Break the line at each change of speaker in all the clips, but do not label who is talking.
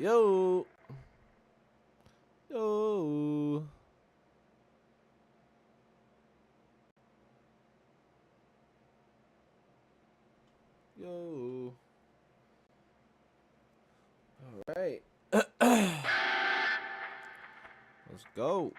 Yo. Yo. Yo. All right. Let's go.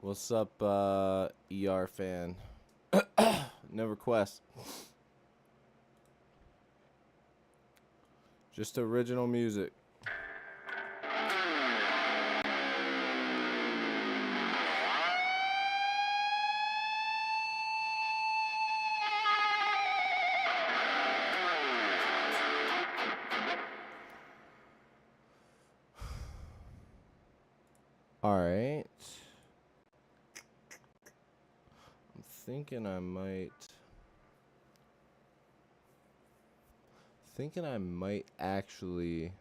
What's up, ER fan? No request. Just original music. All right. I'm thinking I might actually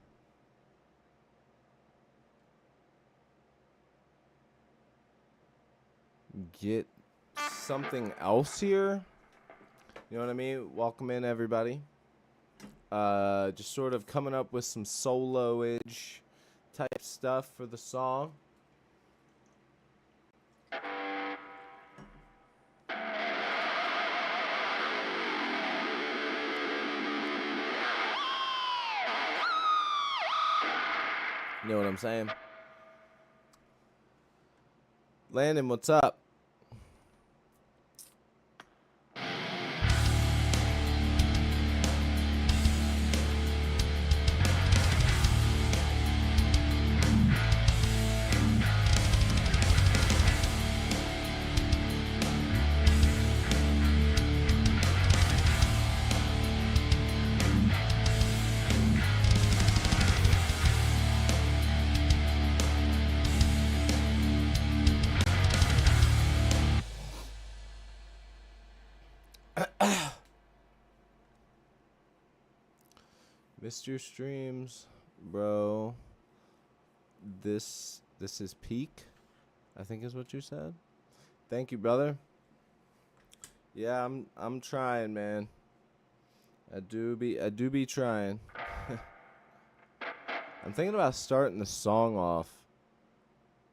get something else here. You know what I mean? Welcome in, everybody. Just sort of coming up with some solo-age type stuff for the song. You know what I'm saying? Landon, what's up? Missed your streams, bro. This is peak, I think is what you said. Thank you, brother. Yeah, I'm trying, man. I do be trying. I'm thinking about starting the song off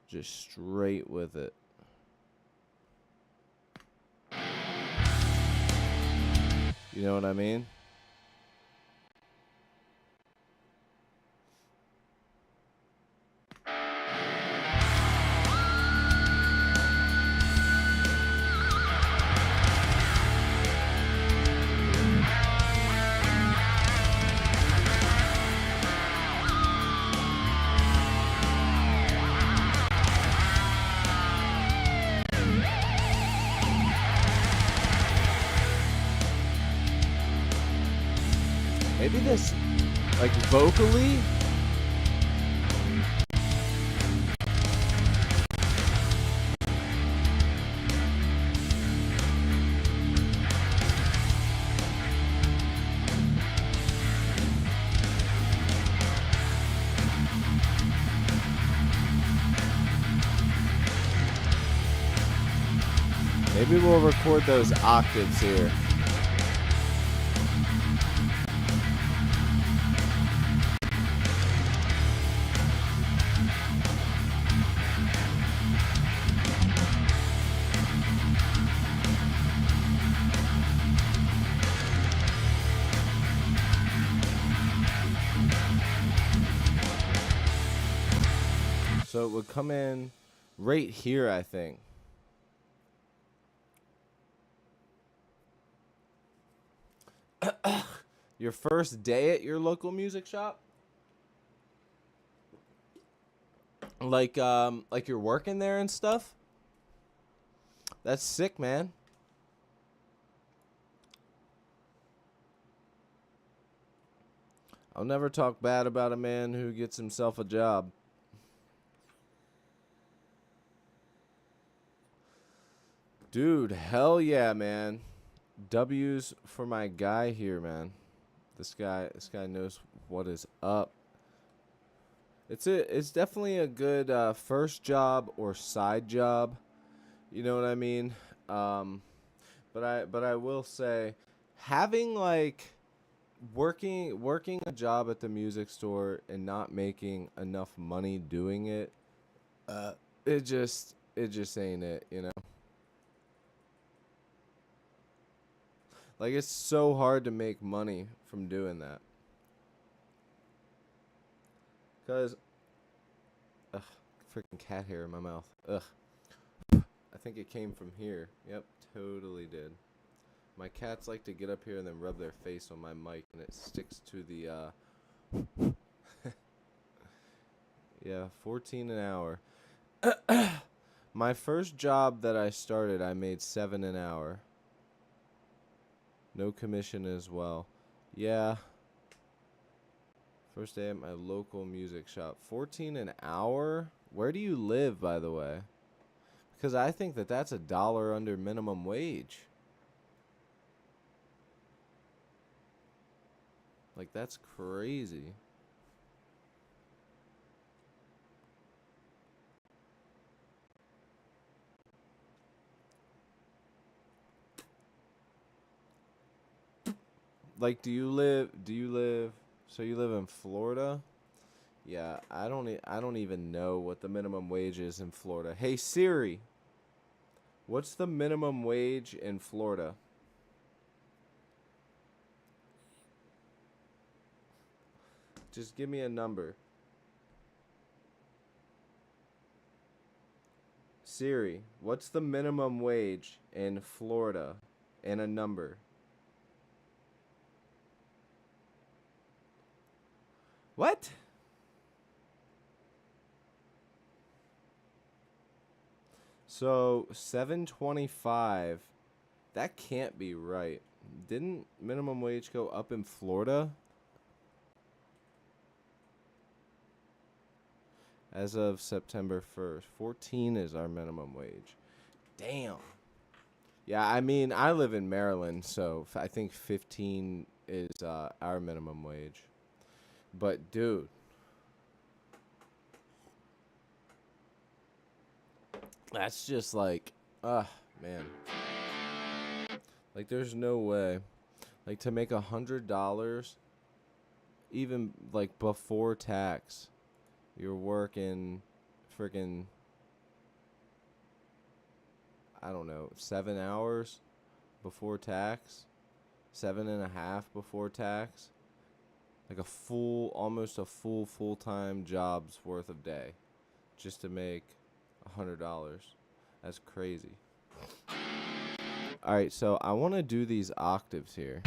just straight with it. You know what I mean? Maybe this, like, vocally. Maybe we'll record those octaves here. So it would come in right here, I think. Your first day at your local music shop? Like you're working there and stuff? That's sick, man. I'll never talk bad about a man who gets himself a job. Dude, hell yeah, man. W's for my guy here, man. This guy knows what is up. It's definitely a good first job or side job. You know what I mean? But I will say, having like working a job at the music store and not making enough money doing it, it just ain't it, you know? Like, it's so hard to make money from doing that. Cause, ugh, freaking cat hair in my mouth. Ugh. I think it came from here. Yep, totally did. My cats like to get up here and then rub their face on my mic, and it sticks to the, yeah, 14 an hour. My first job that I started, I made 7 an hour. No commission as well. Yeah. First day at my local music shop. 14 an hour? Where do you live, by the way? Because I think that that's $1 under minimum wage. Like, that's crazy. Like, so you live in Florida? Yeah, I don't even know what the minimum wage is in Florida. Hey Siri, what's the minimum wage in Florida? Just give me a number. Siri, what's the minimum wage in Florida? And a number. What? So 725. That can't be right. Didn't minimum wage go up in Florida? As of September 1st, 14 is our minimum wage. Damn. Yeah, I mean, I live in Maryland, so I think 15 is our minimum wage. But dude, that's just like, man. Like, there's no way. Like, to make $100, even like before tax, you're working freaking, I don't know, 7 hours before tax, 7.5 before tax. Like almost a full-time job's worth of day just to make $100. That's crazy. All right, so I want to do these octaves here.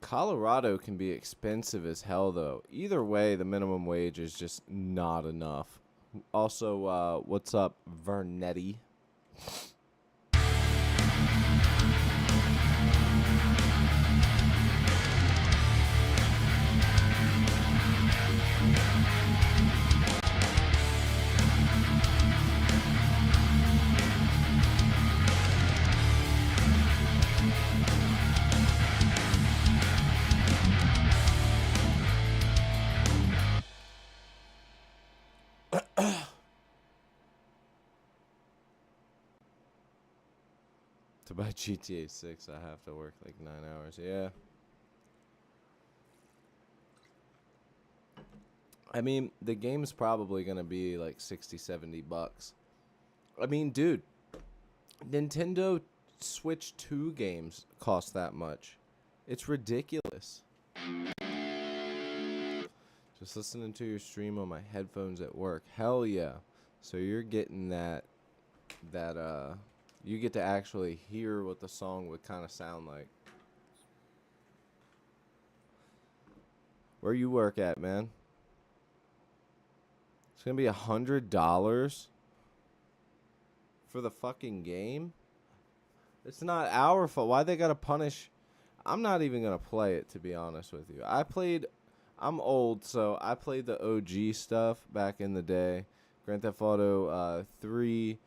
Colorado can be expensive as hell, though. Either way, the minimum wage is just not enough. Also, what's up, Vernetti? To buy GTA 6, I have to work like 9 hours. Yeah. I mean, the game's probably going to be like 60, $70. I mean, dude, Nintendo Switch 2 games cost that much. It's ridiculous. Just listening to your stream on my headphones at work. Hell yeah. So you're getting that you get to actually hear what the song would kind of sound like. Where you work at, man? It's gonna be $100 for the fucking game. It's not our fault. Why they gotta punish? I'm not even gonna play it, to be honest with you. I'm old, so I played the OG stuff back in the day. Grand Theft Auto 3,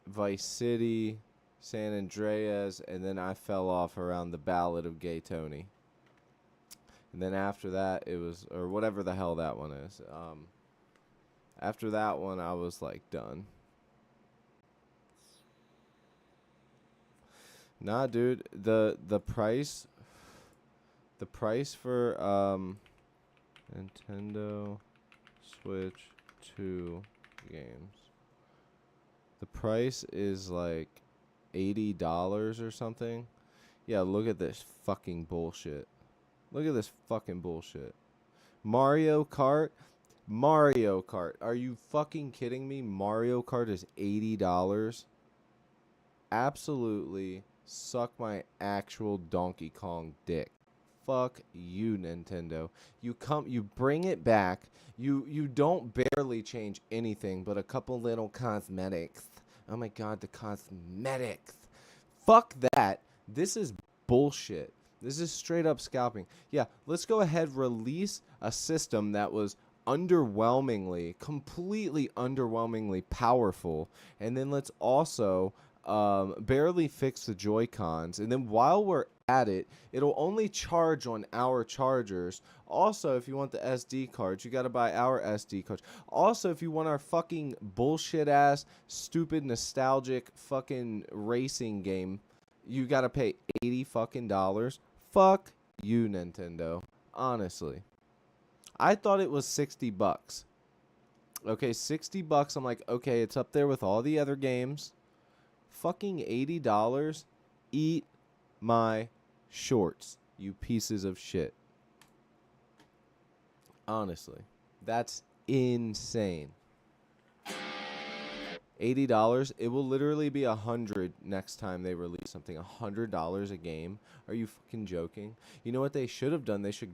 Vice City, San Andreas, and then I fell off around the Ballad of Gay Tony. And then after that, it was, or whatever the hell that one is. After that one, I was like done. Nah, dude, the price for Nintendo Switch 2 games. The price is like $80 or something. Yeah, look at this fucking bullshit. Look at this fucking bullshit. Mario Kart. Mario Kart. Are you fucking kidding me? Mario Kart is $80. Absolutely suck my actual Donkey Kong dick. Fuck you, Nintendo. You bring it back. You don't barely change anything but a couple little cosmetics. Oh my god, the cosmetics. Fuck that. This is bullshit. This is straight up scalping. Yeah, let's go ahead, release a system that was completely underwhelmingly powerful, and then let's also barely fix the Joy-Cons, and then while we're at it, it'll only charge on our chargers. Also, if you want the SD cards, you got to buy our SD cards. Also, if you want our fucking bullshit ass, stupid, nostalgic fucking racing game, you got to pay $80 fucking dollars. Fuck you, Nintendo. Honestly. I thought it was $60. Okay, $60. I'm like, okay, it's up there with all the other games. Fucking $80. Eat my shorts, you pieces of shit. Honestly, that's insane. $80. It will literally be $100 next time they release something. $100 a game. Are you fucking joking? You know what they should have done? They should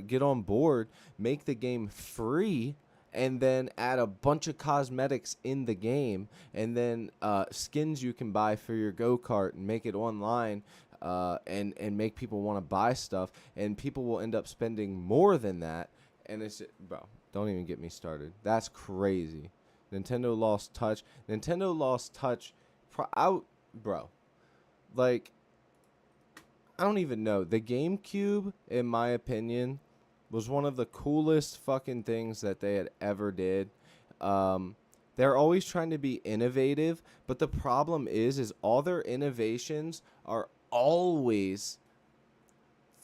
get on board, make the game free, and then add a bunch of cosmetics in the game, and then skins you can buy for your go-kart, and make it online, and make people want to buy stuff, and people will end up spending more than that. And it's, bro, don't even get me started. That's crazy. Nintendo lost touch. Nintendo lost touch. Bro, like, I don't even know. The GameCube, in my opinion, was one of the coolest fucking things that they had ever did. They're always trying to be innovative, but the problem is all their innovations are always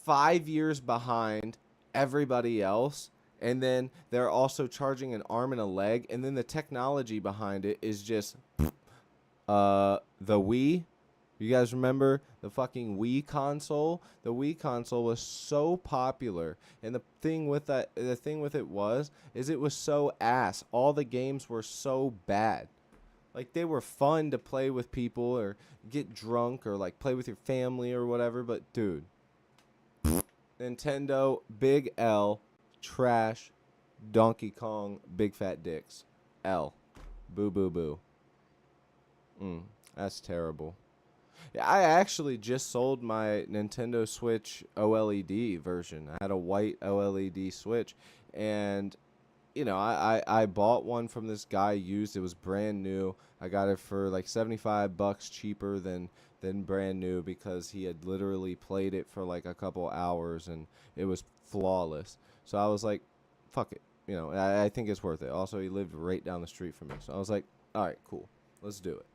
5 years behind everybody else. And then they're also charging an arm and a leg, and then the technology behind it is just the Wii. You guys remember the fucking Wii console? The Wii console was so popular, and the thing with it was it was so ass. All the games were so bad. Like, they were fun to play with people or get drunk or like play with your family or whatever, but dude, Nintendo, big L, trash, Donkey Kong, big fat dicks. L. Boo boo boo. That's terrible. I actually just sold my Nintendo Switch OLED version. I had a white OLED Switch, and you know, I bought one from this guy used. It was brand new. I got it for like $75 cheaper than brand new, because he had literally played it for like a couple hours and it was flawless. So I was like, fuck it. You know, I think it's worth it. Also, he lived right down the street from me. So I was like, all right, cool. Let's do it.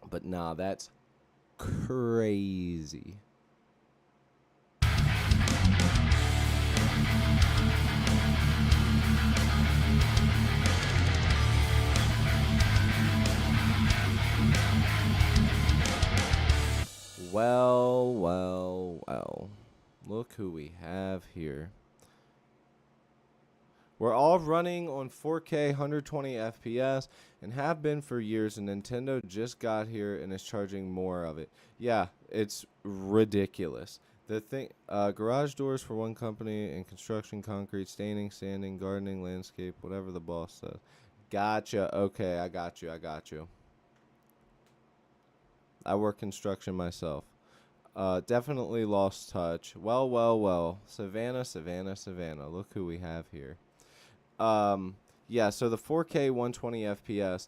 But nah, that's crazy. Well, well, well. Look who we have here. We're all running on 4K 120 FPS and have been for years, and Nintendo just got here and is charging more of it. Yeah, it's ridiculous. The thing, garage doors for one company and construction, concrete, staining, sanding, gardening, landscape, whatever the boss says. Gotcha. Okay, I got you. I work construction myself. Definitely lost touch. Well, well, well. Savannah. Look who we have here. Yeah, so the 4K 120 FPS.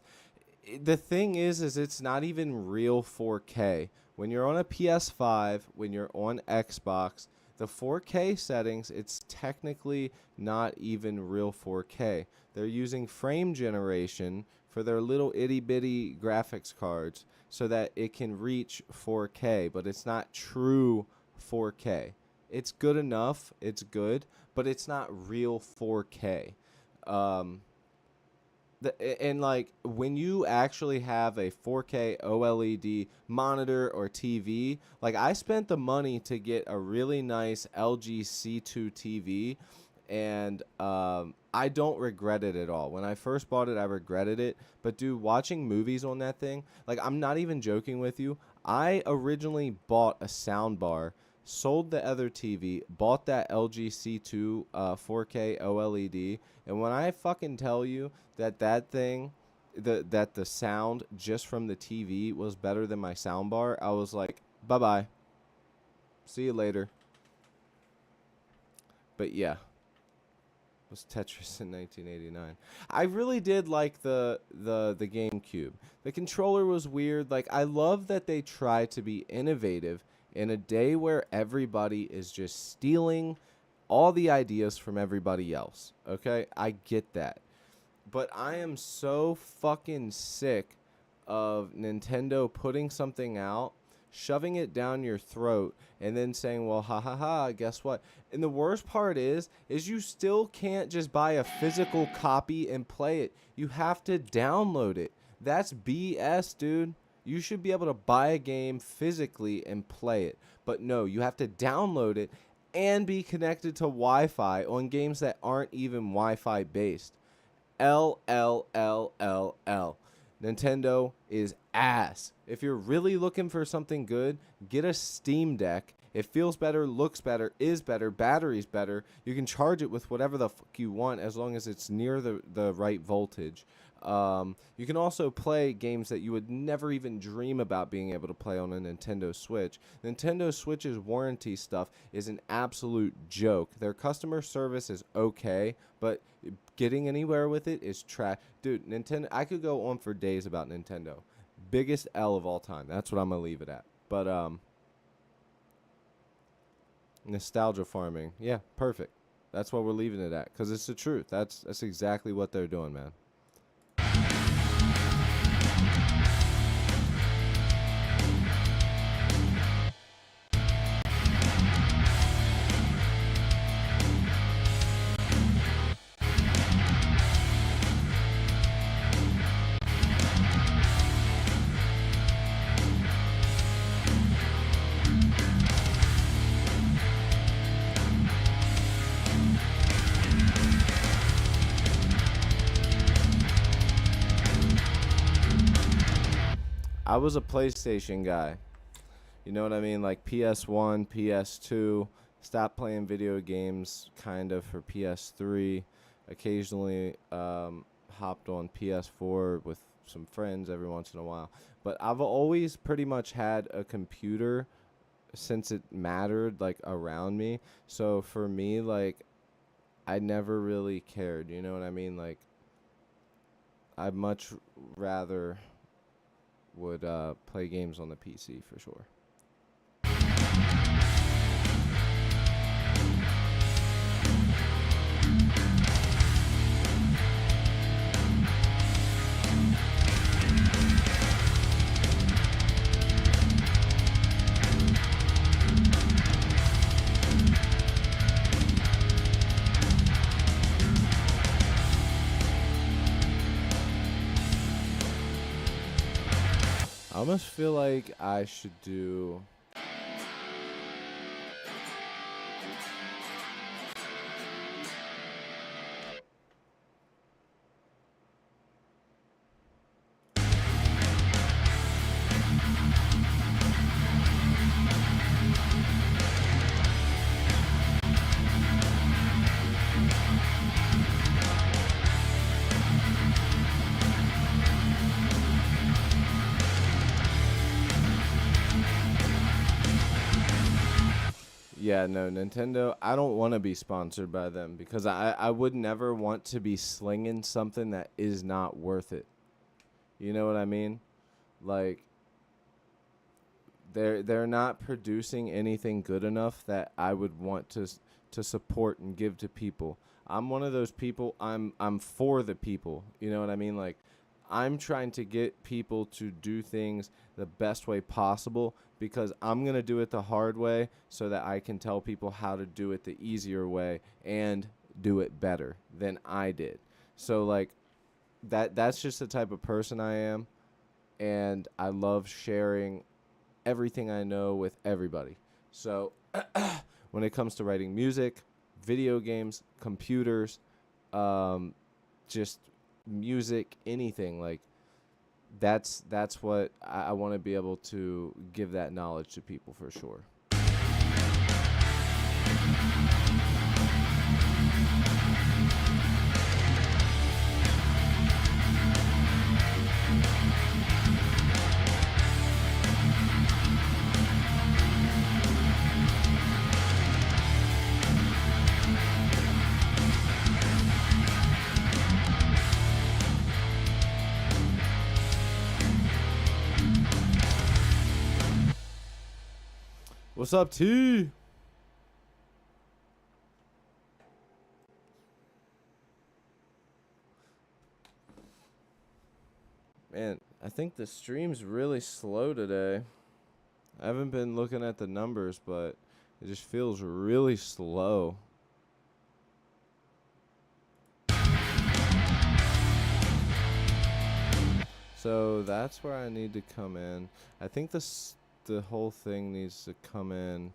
The thing is it's not even real 4K. when you're on a PS5, when you're on Xbox, the 4K settings, it's technically not even real 4K. They're using frame generation for their little itty bitty graphics cards so that it can reach 4K, but it's not true 4K. It's good enough, it's good, but it's not real 4K. Um, and like when you actually have a 4K OLED monitor or TV, like I spent the money to get a really nice LG C2 TV, and I don't regret it at all. When I first bought it, I regretted it. But dude, watching movies on that thing, like I'm not even joking with you. I originally bought a sound bar, sold the other TV, bought that LG C2 4K OLED, and when I fucking tell you that that thing, that the sound just from the TV was better than my sound bar, I was like, bye bye, see you later. But yeah, it was Tetris in 1989. I really did like the GameCube. The controller was weird. Like I love that they try to be innovative in a day where everybody is just stealing all the ideas from everybody else. Okay? I get that. But I am so fucking sick of Nintendo putting something out, shoving it down your throat, and then saying, well, ha ha ha, guess what? And the worst part is you still can't just buy a physical copy and play it. You have to download it. That's BS, dude. You should be able to buy a game physically and play it. But no, you have to download it and be connected to Wi-Fi on games that aren't even Wi-Fi based. L, L, L, L, L. Nintendo is ass. If you're really looking for something good, get a Steam Deck. It feels better, looks better, is better, battery's better. You can charge it with whatever the fuck you want as long as it's near the right voltage. You can also play games that you would never even dream about being able to play on a Nintendo Switch. Nintendo Switch's warranty stuff is an absolute joke. Their customer service is okay, but getting anywhere with it is trash. Dude, Nintendo, I could go on for days about Nintendo. Biggest L of all time. That's what I'm going to leave it at. But, nostalgia farming. Yeah, perfect. That's what we're leaving it at, because it's the truth. That's exactly what they're doing, man. I was a PlayStation guy. You know what I mean? Like PS1, PS2. Stopped playing video games kind of for PS3. Occasionally hopped on PS4 with some friends every once in a while. But I've always pretty much had a computer since it mattered, like, around me. So for me, like, I never really cared. You know what I mean? Like, I'd much rather would play games on the PC for sure. I almost feel like I should do... Yeah, no, Nintendo, I don't want to be sponsored by them because I would never want to be slinging something that is not worth it. You know what I mean? Like, They're not producing anything good enough that I would want to support and give to people. I'm one of those people. I'm for the people. You know what I mean? Like, I'm trying to get people to do things the best way possible because I'm going to do it the hard way so that I can tell people how to do it the easier way and do it better than I did. So like that's just the type of person I am, and I love sharing everything I know with everybody. So when it comes to writing music, video games, computers, just music, anything, like that's what I want to be able to give that knowledge to people for sure. What's up, T? Man, I think the stream's really slow today. I haven't been looking at the numbers, but it just feels really slow. So that's where I need to come in. I think the whole thing needs to come in.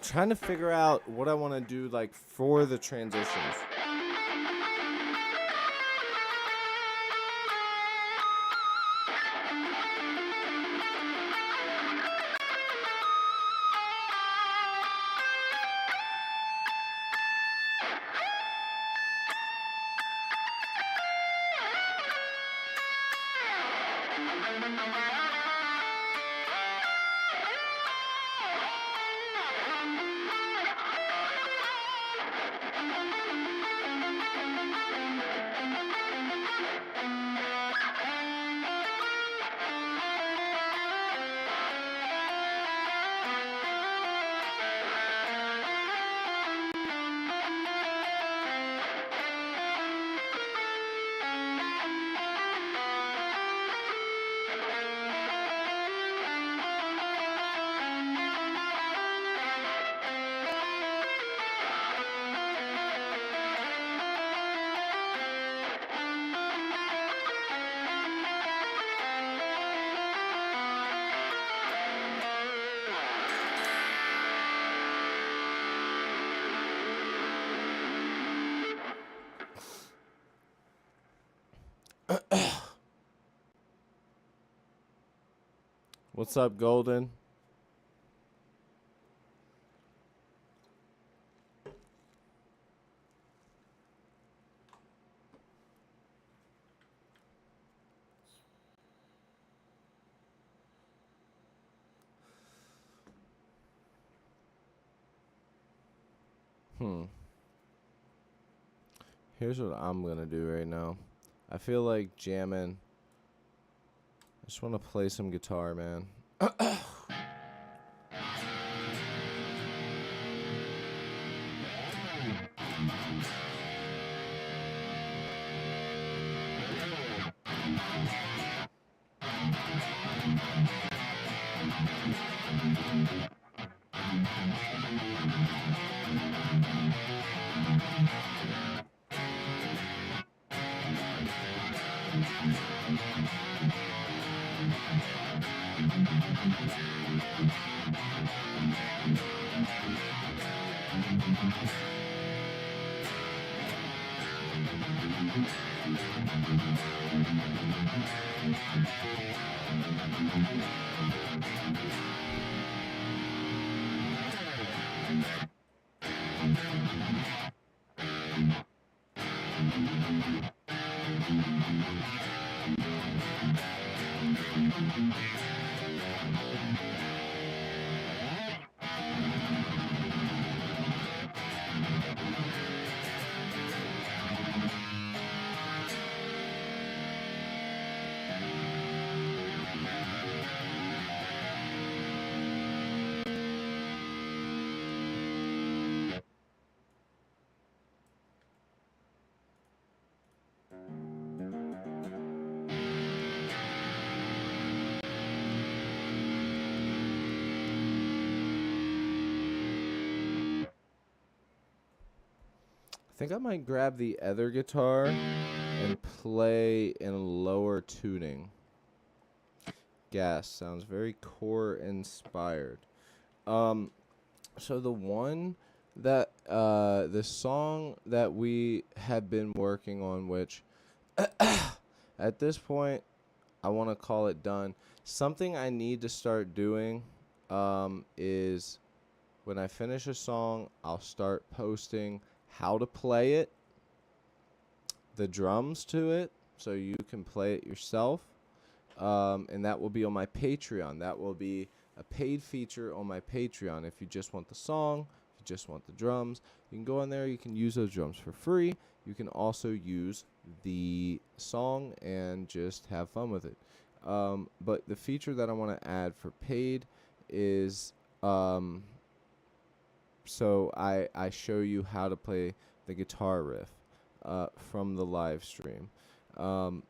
trying to figure out what I want to do like for the transitions. What's up, Golden? Here's what I'm gonna do right now. I feel like jamming. I just want to play some guitar, man. I think I might grab the other guitar and play in lower tuning. Gas sounds very core inspired. So the one that the song that we have been working on, which at this point I want to call it done. Something I need to start doing is when I finish a song, I'll start posting how to play it, the drums to it, so you can play it yourself. And that will be on my Patreon. That will be a paid feature on my Patreon. If you just want the song, if you just want the drums, you can go on there. You can use those drums for free. You can also use the song and just have fun with it. But the feature that I want to add for paid is so I show you how to play the guitar riff from the live stream. I'm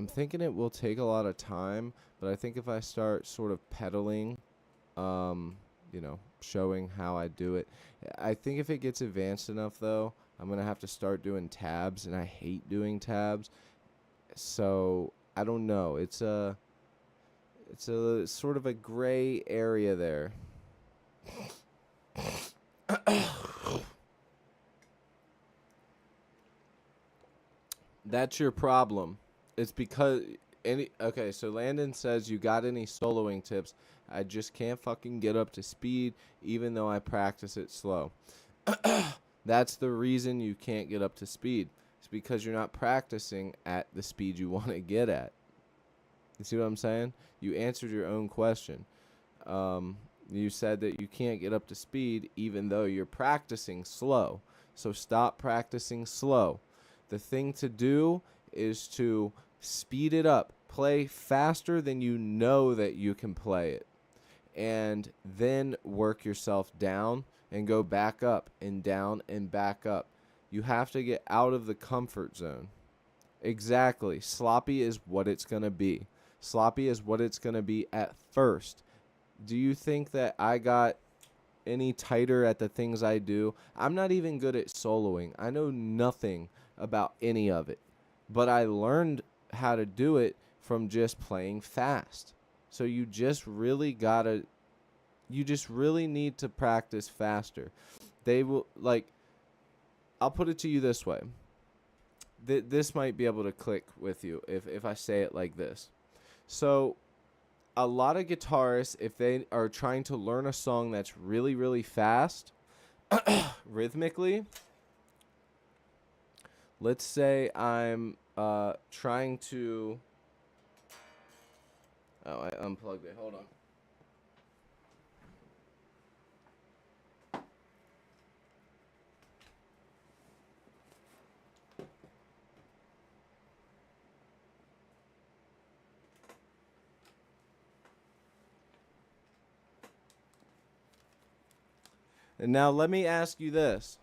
thinking it will take a lot of time, but I think if I start sort of pedaling, showing how I do it, I think if it gets advanced enough, though, I'm going to have to start doing tabs, and I hate doing tabs. So I don't know. It's a sort of a gray area there. That's your problem. It's because okay, so Landon says you got any soloing tips? I just can't fucking get up to speed even though I practice it slow. That's the reason you can't get up to speed. It's because you're not practicing at the speed you want to get at. You see what I'm saying? You answered your own question. You said that you can't get up to speed even though you're practicing slow. So stop practicing slow. The thing to do is to speed it up. Play faster than you know that you can play it. And then work yourself down and go back up and down and back up. You have to get out of the comfort zone. Exactly. Sloppy is what it's going to be. Sloppy is what it's going to be at first. Do you think that I got any tighter at the things I do? I'm not even good at soloing. I know nothing about any of it. But I learned how to do it from just playing fast. So you just really need to practice faster. They will, like, I'll put it to you this way. This might be able to click with you if I say it like this. So a lot of guitarists, if they are trying to learn a song that's really, really fast, rhythmically, let's say I'm trying to... Oh, I unplugged it. Hold on. And now let me ask you this.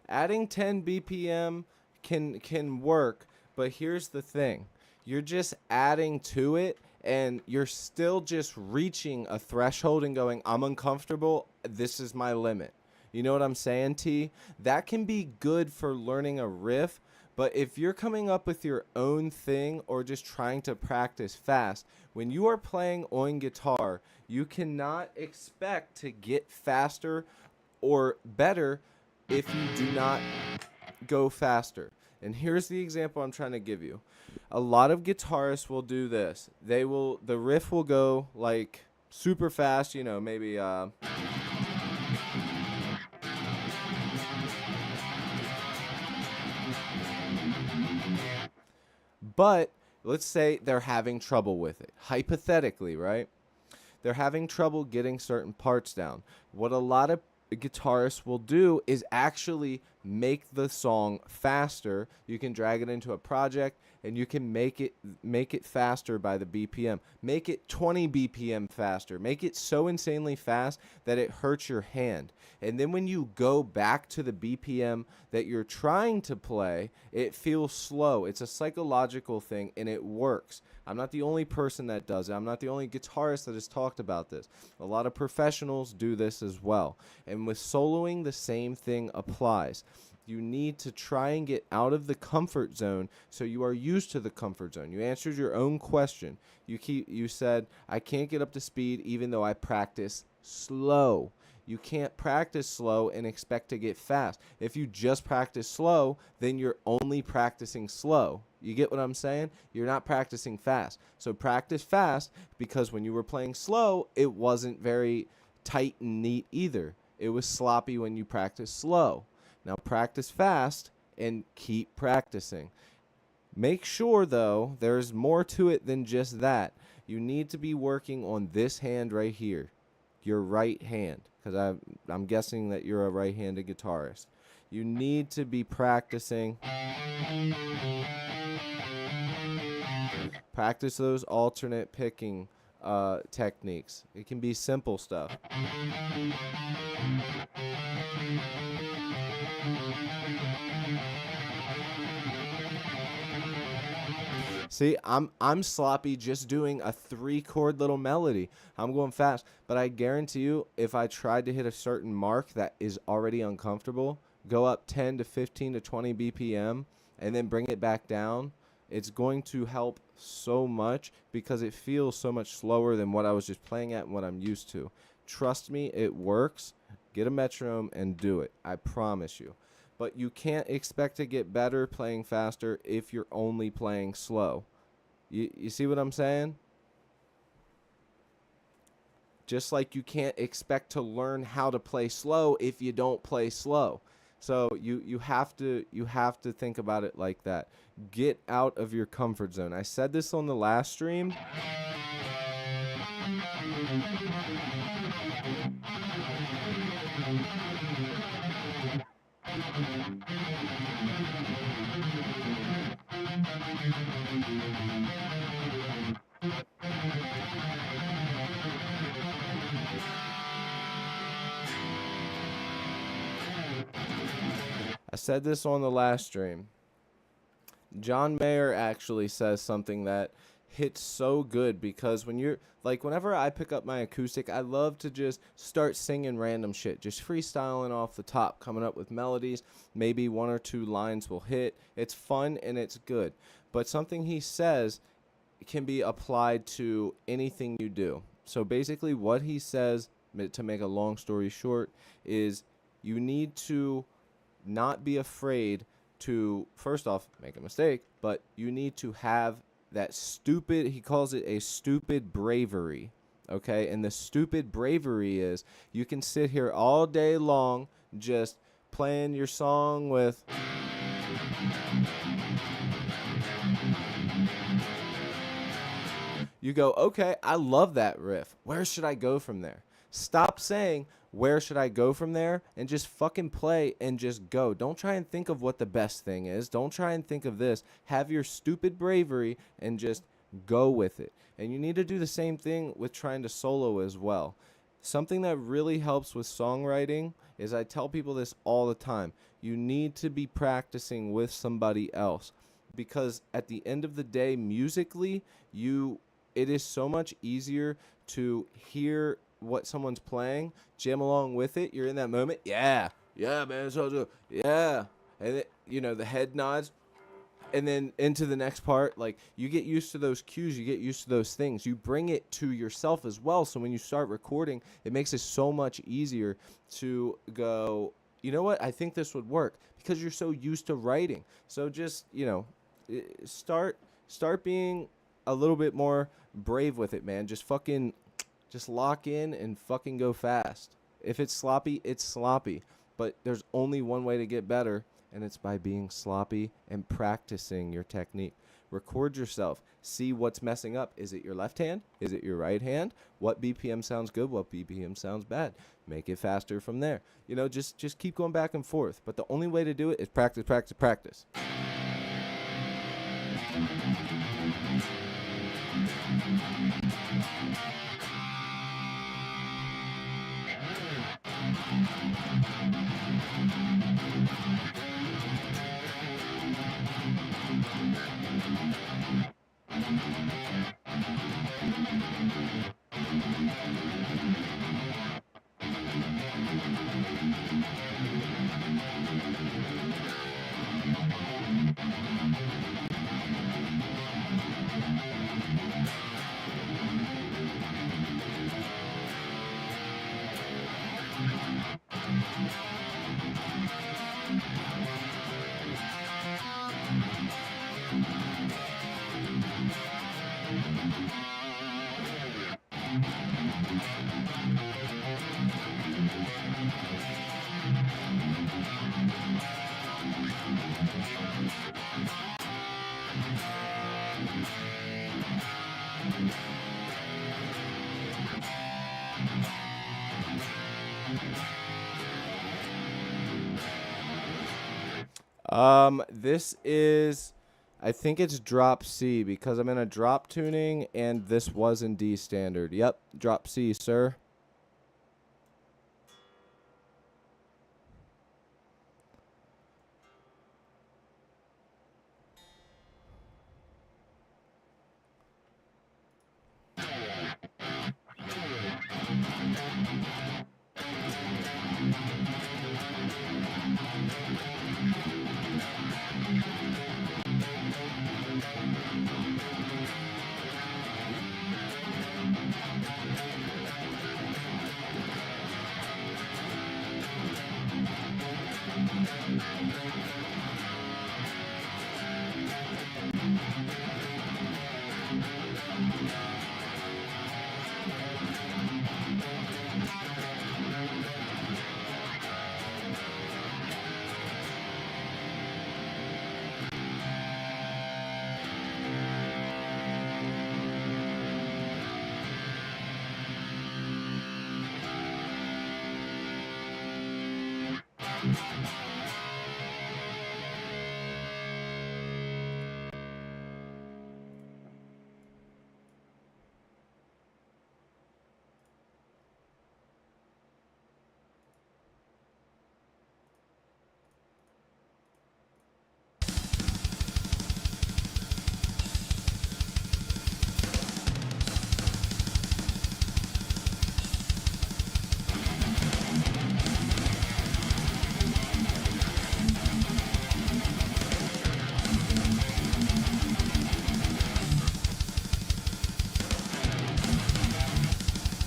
Adding 10 BPM can work, but here's the thing. You're just adding to it and you're still just reaching a threshold and going, I'm uncomfortable, this is my limit. You know what I'm saying, T? That can be good for learning a riff, but if you're coming up with your own thing or just trying to practice fast, when you are playing on guitar, you cannot expect to get faster or better if you do not go faster. And here's the example I'm trying to give you. A lot of guitarists will do this. The riff will go like super fast, you know, maybe but let's say they're having trouble with it. Hypothetically, right? They're having trouble getting certain parts down. What a lot of guitarists will do is actually make the song faster. You can drag it into a project and you can make it faster by the BPM. Make it 20 BPM faster. Make it so insanely fast that it hurts your hand. And then when you go back to the BPM that you're trying to play, it feels slow. It's a psychological thing and it works. I'm not the only person that does it. I'm not the only guitarist that has talked about this. A lot of professionals do this as well. And with soloing, the same thing applies. You need to try and get out of the comfort zone so you are used to the comfort zone. You answered your own question. You said, I can't get up to speed even though I practice slow. You can't practice slow and expect to get fast. If you just practice slow, then you're only practicing slow. You get what I'm saying? You're not practicing fast. So practice fast, because when you were playing slow, it wasn't very tight and neat either. It was sloppy when you practiced slow. Now practice fast and keep practicing. Make sure, though, there's more to it than just that. You need to be working on this hand right here, your right hand, because I'm guessing that you're a right-handed guitarist. You need to be practicing. Practice those alternate picking techniques. It can be simple stuff. See, I'm sloppy just doing a 3-chord little melody. I'm going fast, but I guarantee you, if I tried to hit a certain mark that is already uncomfortable, go up 10 to 15 to 20 BPM, and then bring it back down, it's going to help so much because it feels so much slower than what I was just playing at and what I'm used to. Trust me, it works. Get a metronome and do it. I promise you. But you can't expect to get better playing faster if you're only playing slow. You see what I'm saying? Just like you can't expect to learn how to play slow if you don't play slow. So you have to think about it like that. Get out of your comfort zone. I said this on the last stream. I said this on the last stream. John Mayer actually says something that hits so good, because when you're like, whenever I pick up my acoustic, I love to just start singing random shit, just freestyling off the top, coming up with melodies. Maybe one or two lines will hit. It's fun and it's good. But something he says can be applied to anything you do. So basically what he says, to make a long story short, is you need to not be afraid to, first off, make a mistake, but you need to have that stupid, he calls it a stupid bravery, okay? And the stupid bravery is you can sit here all day long just playing your song with... You go, okay, I love that riff. Where should I go from there? Stop saying, where should I go from there? And just fucking play and just go. Don't try and think of what the best thing is. Don't try and think of this. Have your stupid bravery and just go with it. And you need to do the same thing with trying to solo as well. Something that really helps with songwriting is, I tell people this all the time, you need to be practicing with somebody else. Because at the end of the day, musically, it is so much easier to hear what someone's playing, jam along with it. You're in that moment. Yeah, man. So yeah. And the head nods. And then into the next part, like, you get used to those cues, you get used to those things. You bring it to yourself as well. So when you start recording, it makes it so much easier to go, you know what? I think this would work, because you're so used to writing. So just, start being a little bit more brave with it, man. Just lock in and fucking go fast. If it's sloppy, it's sloppy. But there's only one way to get better, and it's by being sloppy and practicing your technique. Record yourself. See what's messing up. Is it your left hand? Is it your right hand? What BPM sounds good? What BPM sounds bad? Make it faster from there. Just keep going back and forth. But the only way to do it is practice, practice, practice. This is, I think it's drop C, because I'm in a drop tuning and this was in D standard. Yep, drop C, sir.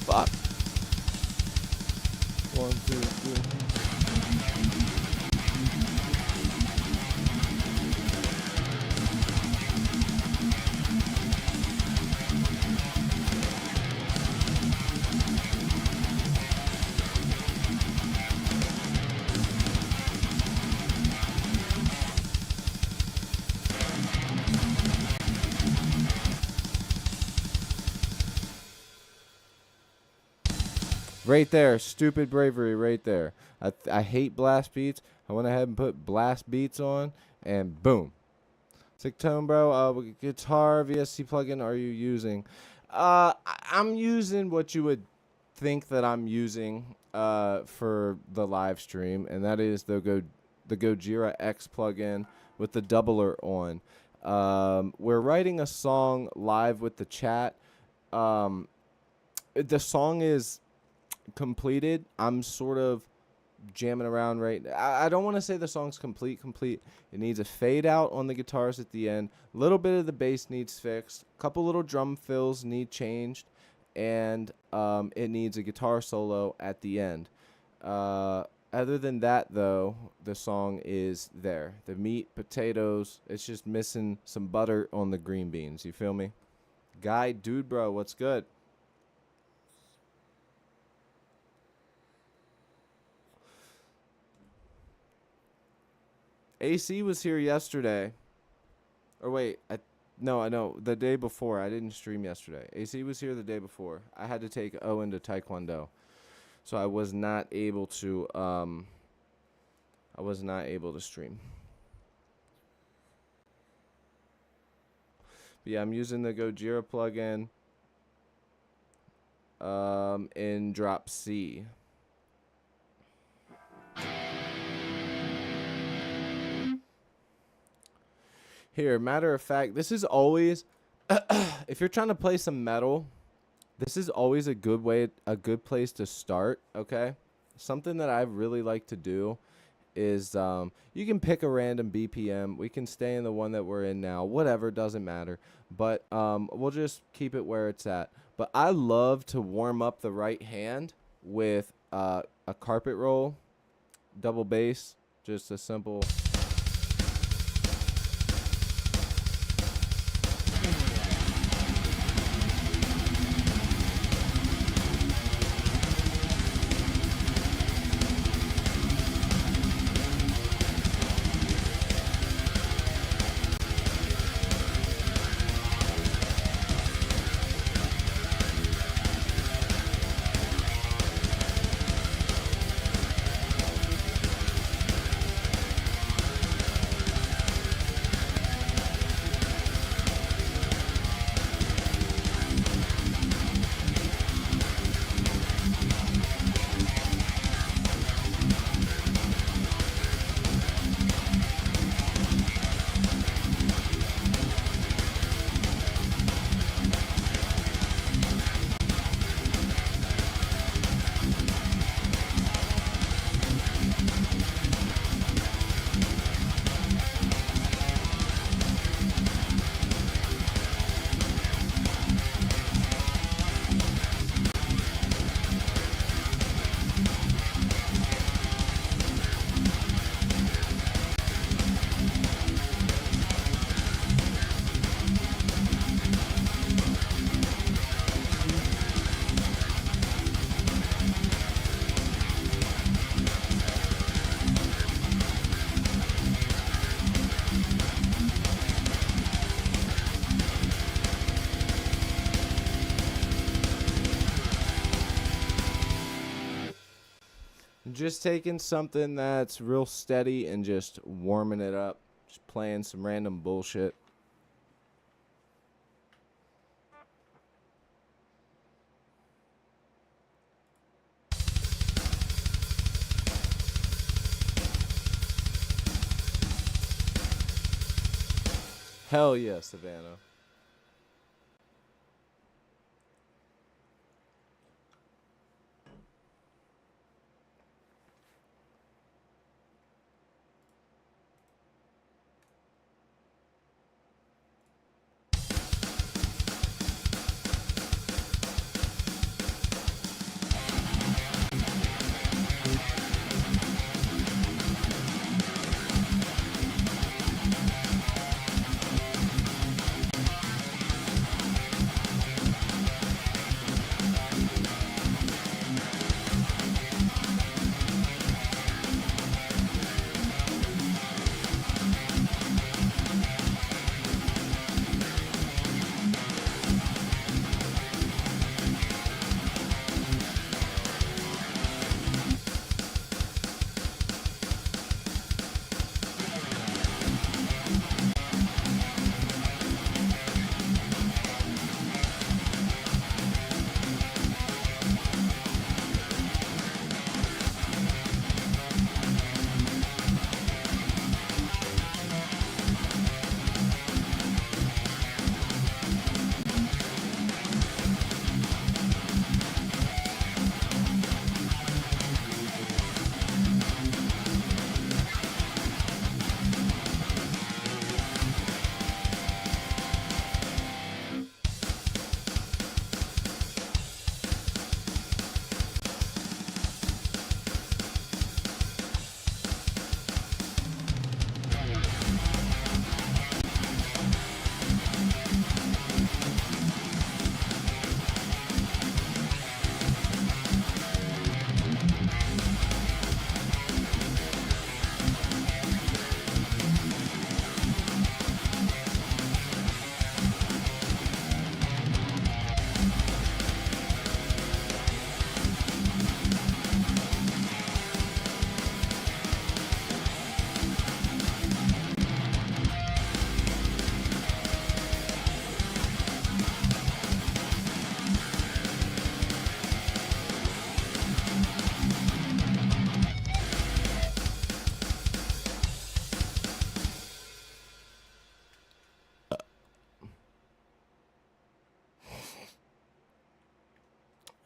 Fuck. 1, 2, 3. Right there, stupid bravery right there. I hate blast beats. I went ahead and put blast beats on, and boom. Sick tone, bro. What guitar VST plugin are you using? I'm using what you would think that I'm using for the live stream, and that is the Gojira X plugin with the doubler on. We're writing a song live with the chat. The song is completed. I'm sort of jamming around right now. I don't want to say the song's complete. It needs a fade out on the guitars at the end. A little bit of the bass needs fixed. A couple little drum fills need changed. And it needs a guitar solo at the end. Other than that, though, the song is there. The meat, potatoes, it's just missing some butter on the green beans. You feel me? Guy, dude, bro, what's good? AC was here yesterday. Or wait, no, I know. The day before. I didn't stream yesterday. AC was here the day before. I had to take Owen to Taekwondo. So I was not able to stream. But yeah, I'm using the Gojira plugin in drop C. Here, matter of fact, this is always, if you're trying to play some metal, this is always a good place to start, okay? Something that I really like to do is, you can pick a random BPM. We can stay in the one that we're in now. Whatever, doesn't matter. But we'll just keep it where it's at. But I love to warm up the right hand with a carpet roll, double bass, just a simple... Just taking something that's real steady and just warming it up. Just playing some random bullshit. Hell yeah, Savannah.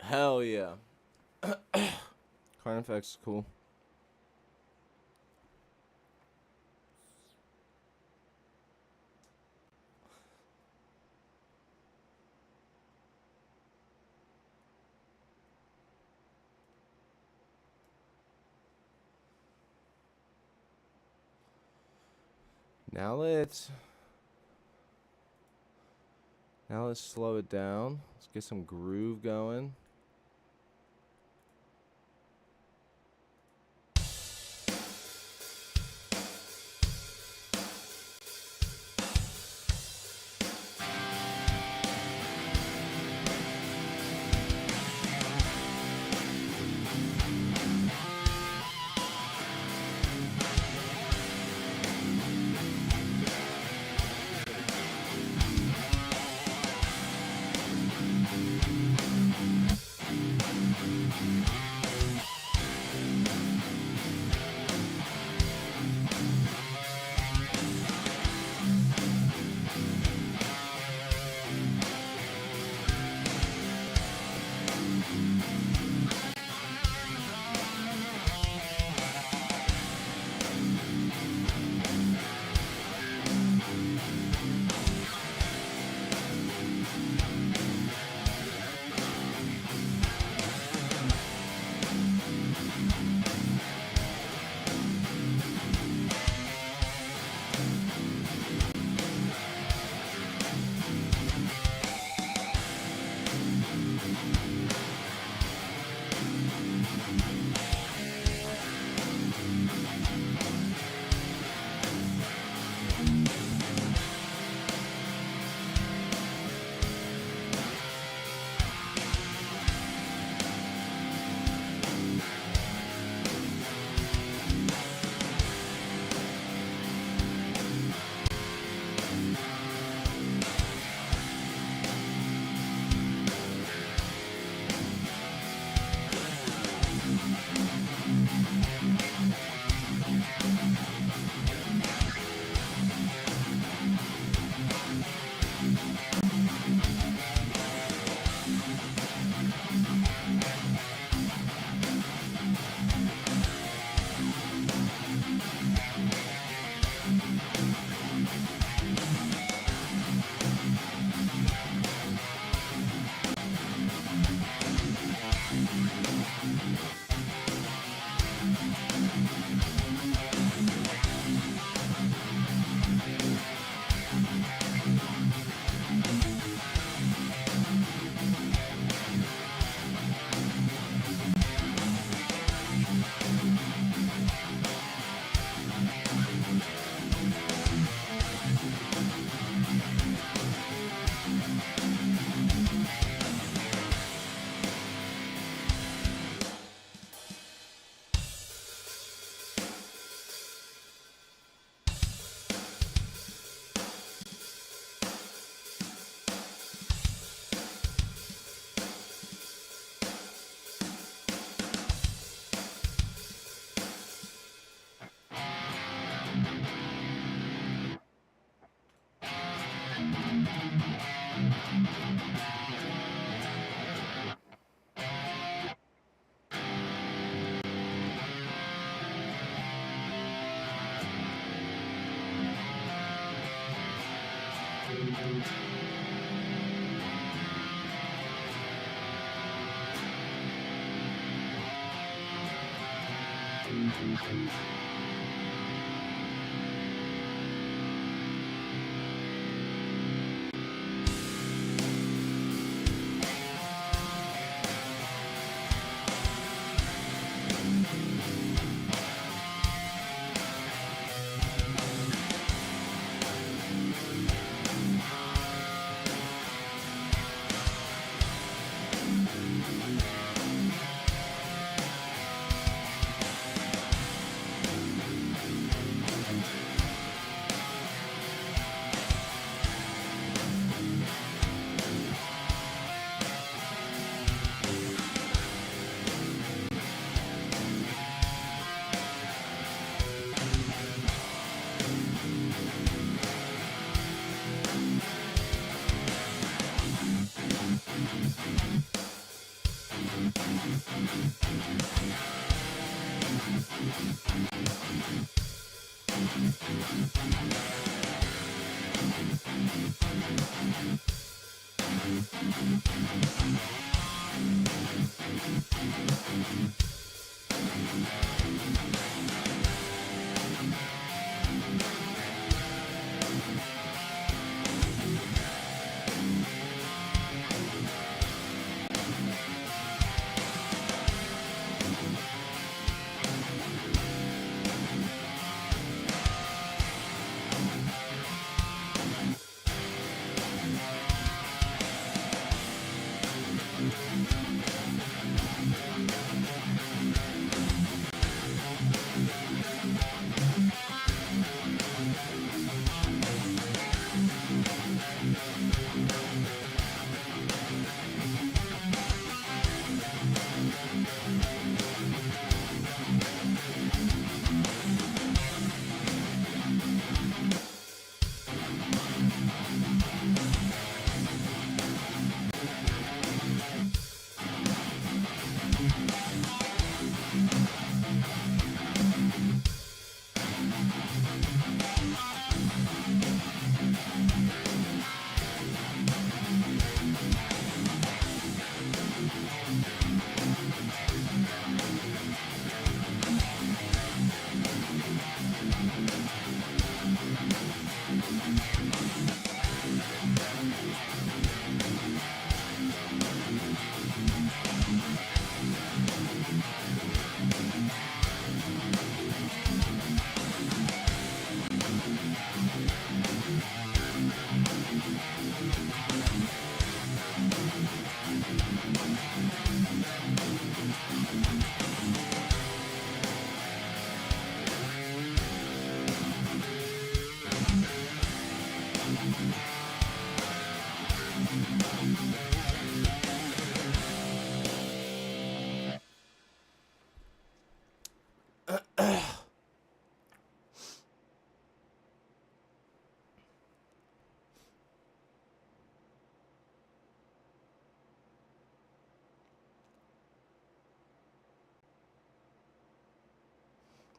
Hell yeah. Carnifex is cool. Now let's slow it down. Let's get some groove going.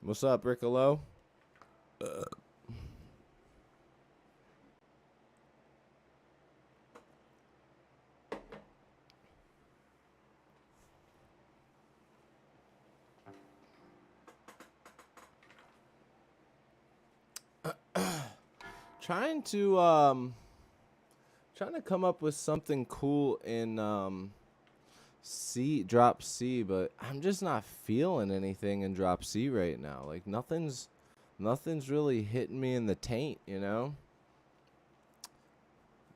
What's up, Riccolo? Trying to trying to come up with something cool in C, drop C, but I'm just not feeling anything in drop C right now. Like nothing's really hitting me in the taint, you know?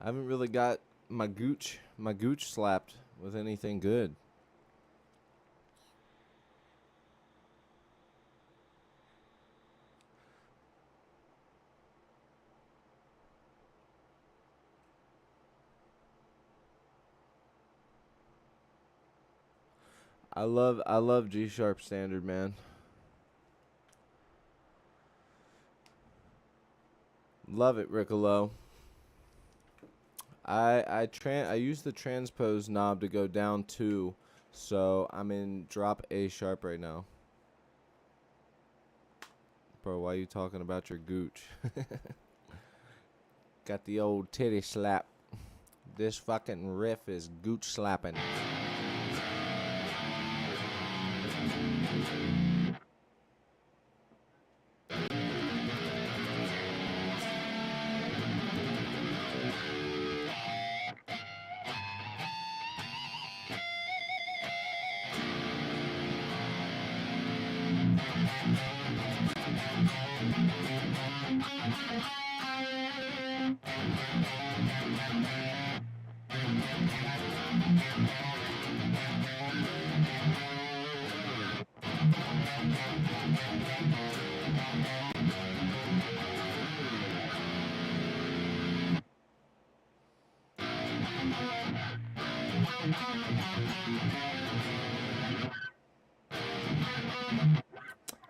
I haven't really got my gooch slapped with anything good. I love G sharp standard, man. Love it, Riccolo. I use the transpose knob to go down 2, so I'm in drop A sharp right now. Bro, why are you talking about your gooch? Got the old titty slap. This fucking riff is gooch slapping.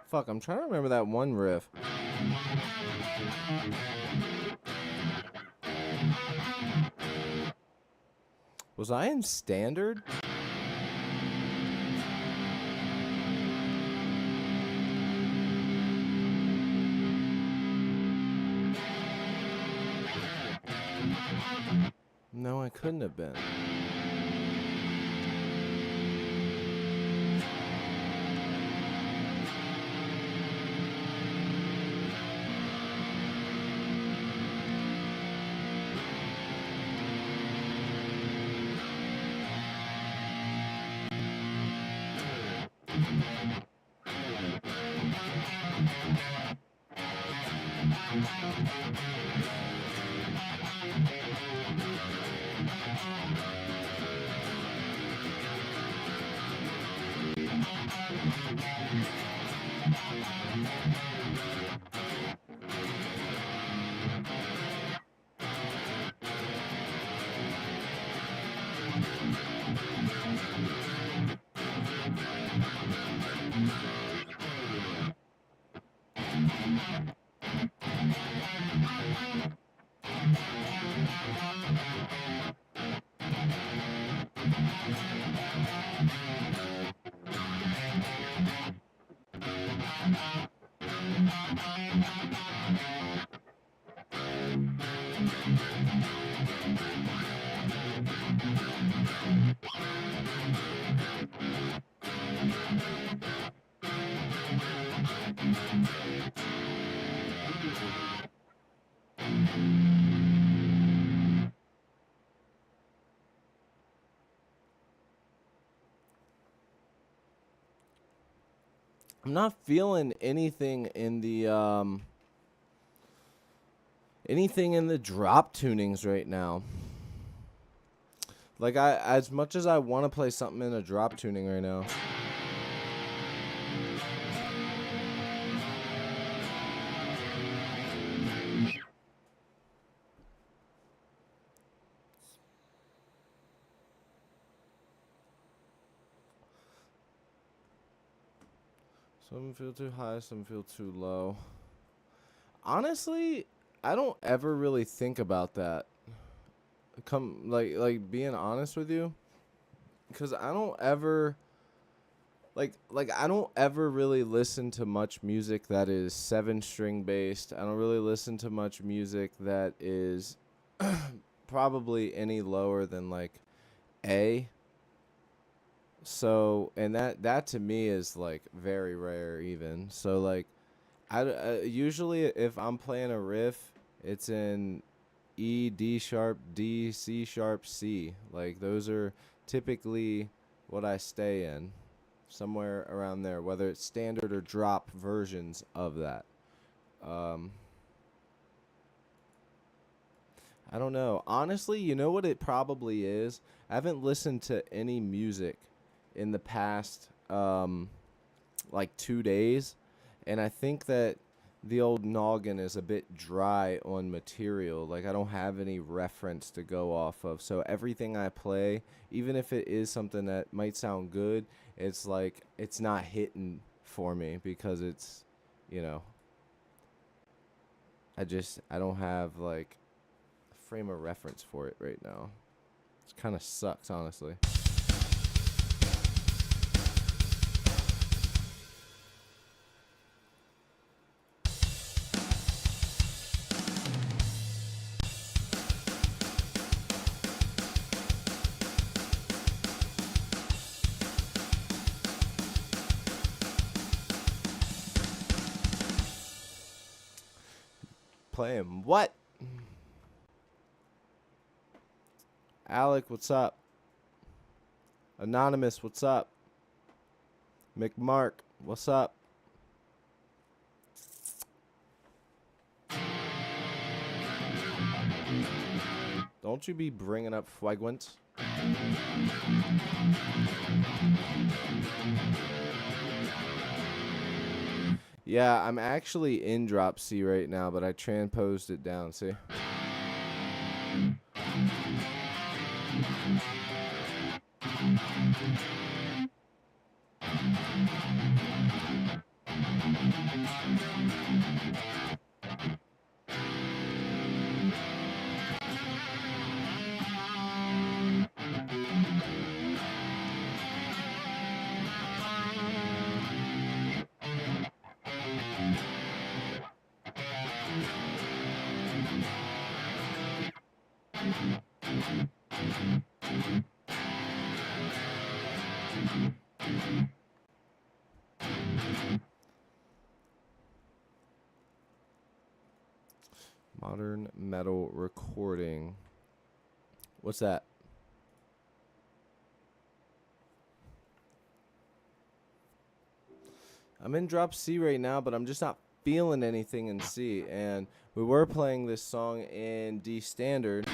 Fuck, I'm trying to remember that one riff. Was I in standard? No, I couldn't have been. I'm not feeling anything in the drop tunings right now. Like as much as I want to play something in a drop tuning right now. Some feel too high, some feel too low. Honestly, I don't ever really think about that. Like being honest with you, because I don't ever like I don't ever really listen to much music that is 7-string based. I don't really listen to much music that is probably any lower than like A. So, and that to me is like very rare even. So like I usually if I'm playing a riff, it's in E, D sharp, D, C sharp, C. Like those are typically what I stay in, somewhere around there, whether it's standard or drop versions of that. Um I don't know. Honestly, you know what it probably is? I haven't listened to any music in the past like 2 days, and I think that the old noggin is a bit dry on material. Like I don't have any reference to go off of. So everything I play, even if it is something that might sound good, it's like it's not hitting for me because it's, you know, I don't have like a frame of reference for it right now. It kind of sucks, honestly. playing what? Alec, what's up? Anonymous, what's up? McMark, what's up? Don't you be bringing up Fueguent. Yeah, I'm actually in drop C right now, but I transposed it down, see? Modern metal recording. What's that? I'm in drop C right now, but I'm just not feeling anything in C. And we were playing this song in D standard.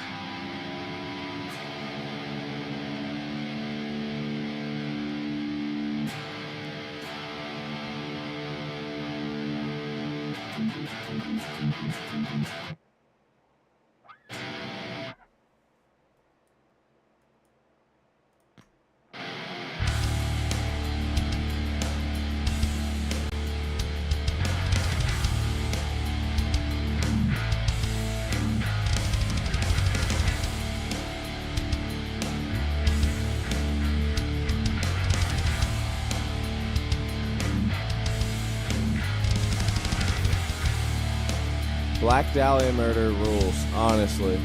Black Dahlia Murder rules, honestly.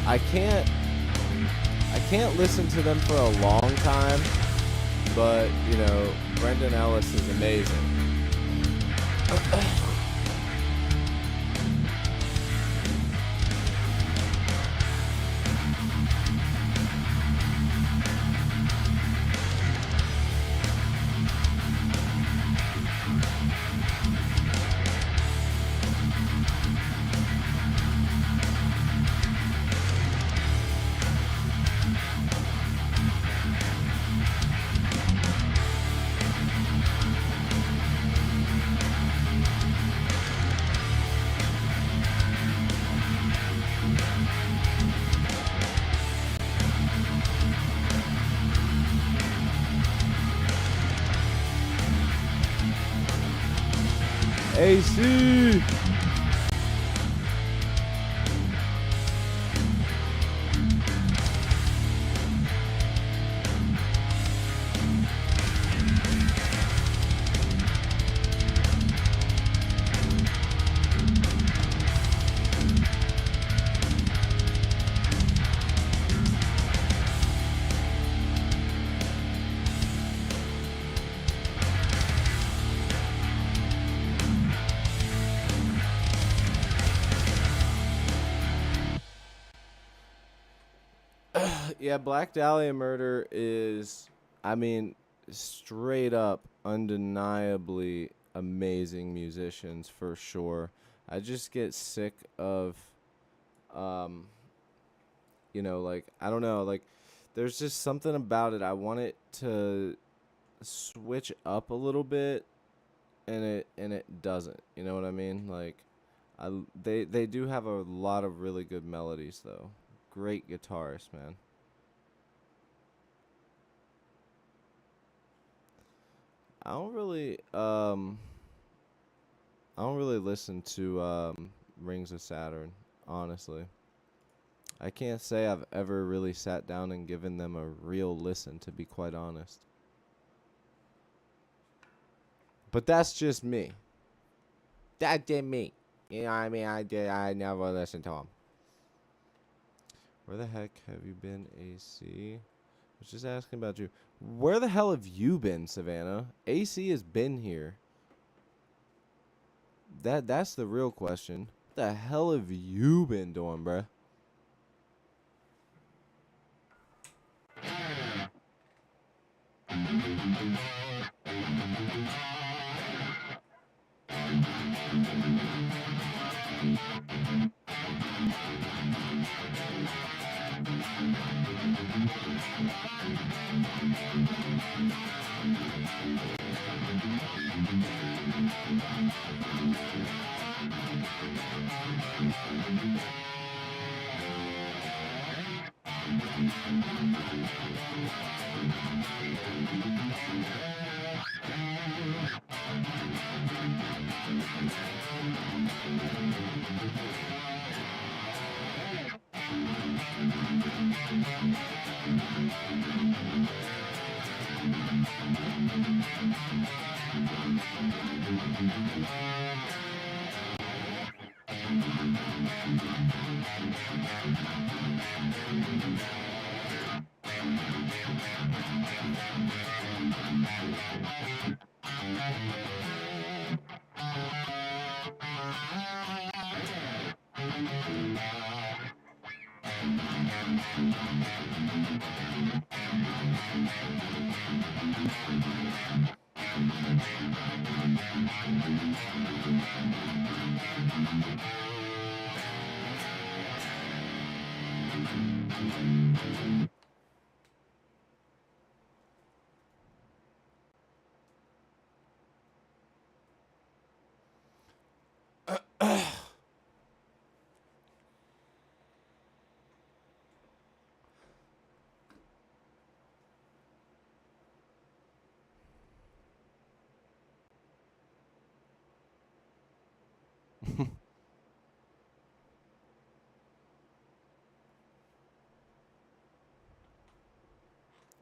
I can't listen to them for a long time, but, you know, Brendan Ellis is amazing. AC! Yeah, Black Dahlia Murder is, I mean, straight up, undeniably amazing musicians for sure. I just get sick of, um, you know, like, I don't know, like, there's just something about it. I want it to switch up a little bit, and it doesn't. You know what I mean? Like, they do have a lot of really good melodies though. Great guitarist, man. I don't really I don't really listen to Rings of Saturn, honestly. I can't say I've ever really sat down and given them a real listen, to be quite honest. But that's just me. That did me. You know what I mean? I never listened to them. Where the heck have you been, AC? I was just asking about you. Where the hell have you been, Savannah? AC has been here. That's the real question. What the hell have you been doing, bruh?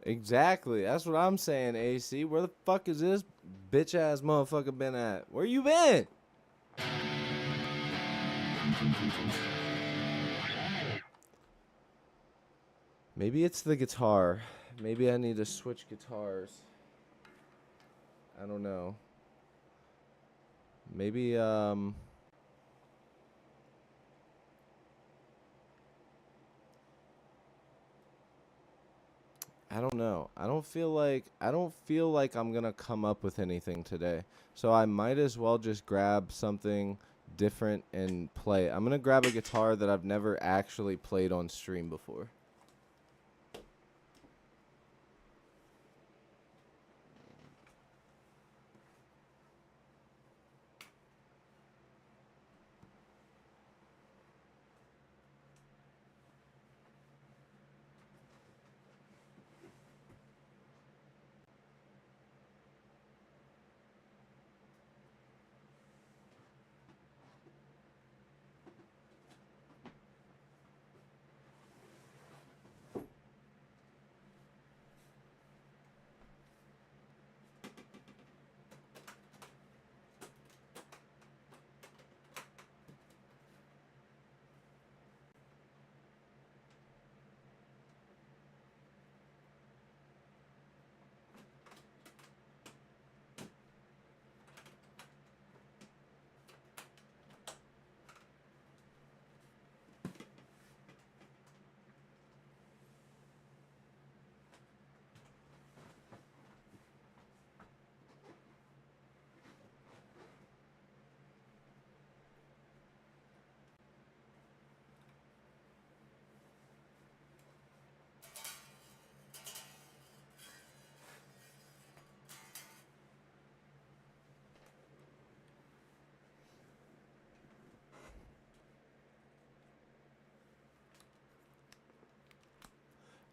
Exactly. That's what I'm saying, AC. Where the fuck is this bitch ass motherfucker been at? Where you been? Maybe it's the guitar. Maybe I need to switch guitars. I don't know. Maybe I don't know. I don't feel like I'm going to come up with anything today. So I might as well just grab something different and play. I'm going to grab a guitar that I've never actually played on stream before.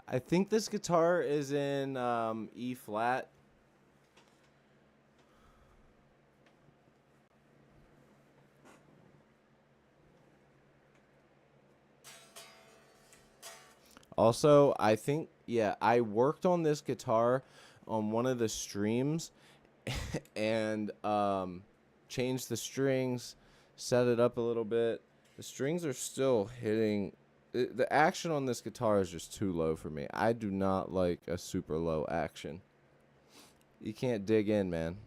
I think this guitar is in E flat. Also, I think, yeah, I worked on this guitar on one of the streams and changed the strings, set it up a little bit. The strings are still hitting. The action on this guitar is just too low for me. I do not like a super low action. You can't dig in, man.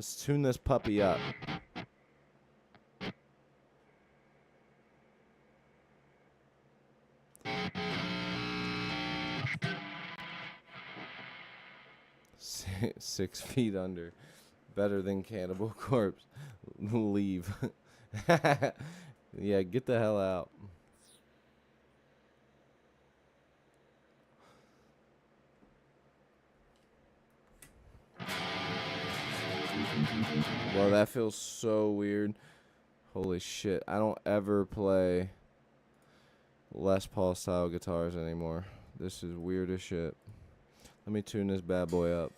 Let's tune this puppy up. Six feet under. Better than Cannibal Corpse. Leave. Yeah, get the hell out. Well, that feels so weird. Holy shit. I don't ever play Les Paul style guitars anymore. This is weird as shit. Let me tune this bad boy up.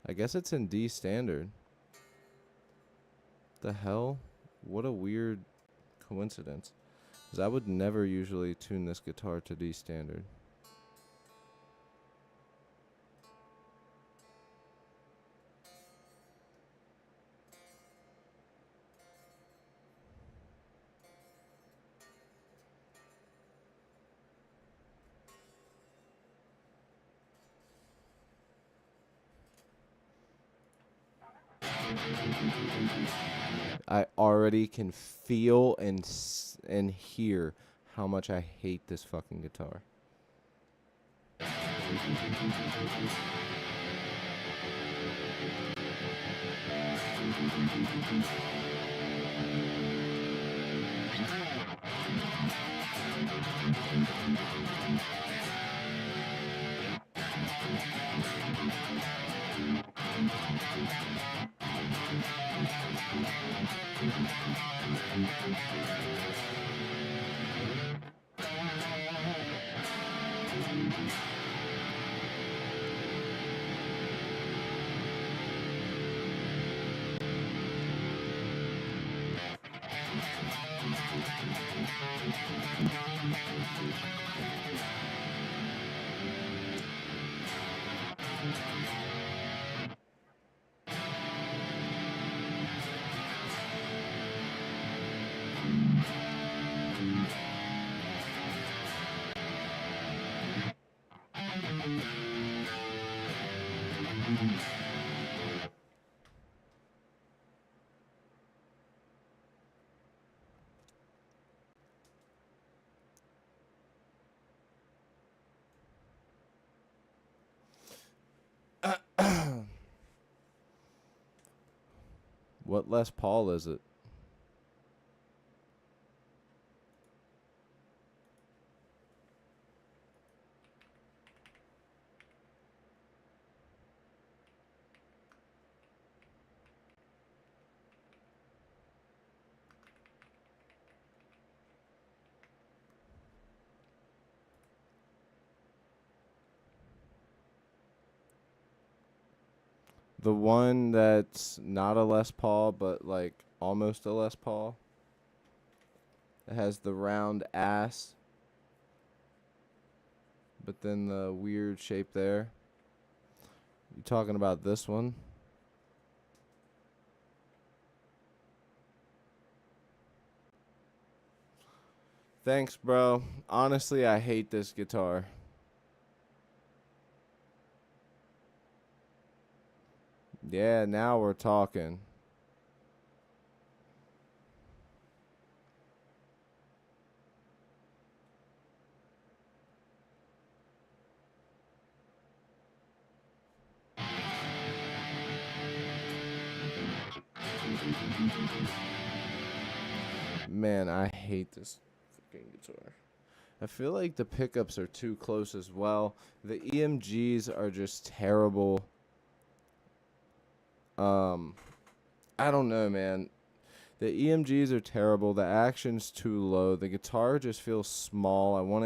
I guess it's in D standard. The hell? What a weird coincidence. 'Cause I would never usually tune this guitar to D standard. I already can feel and hear how much I hate this fucking guitar. What Les Paul is it? The one that's not a Les Paul, but like almost a Les Paul. It has the round ass, but then the weird shape there. You talking about this one? Thanks, bro. Honestly, I hate this guitar. Yeah, now we're talking. Man, I hate this fucking guitar. I feel like the pickups are too close as well. The EMGs are just terrible. I don't know, man. The EMGs are terrible. The action's too low. The guitar just feels small. I want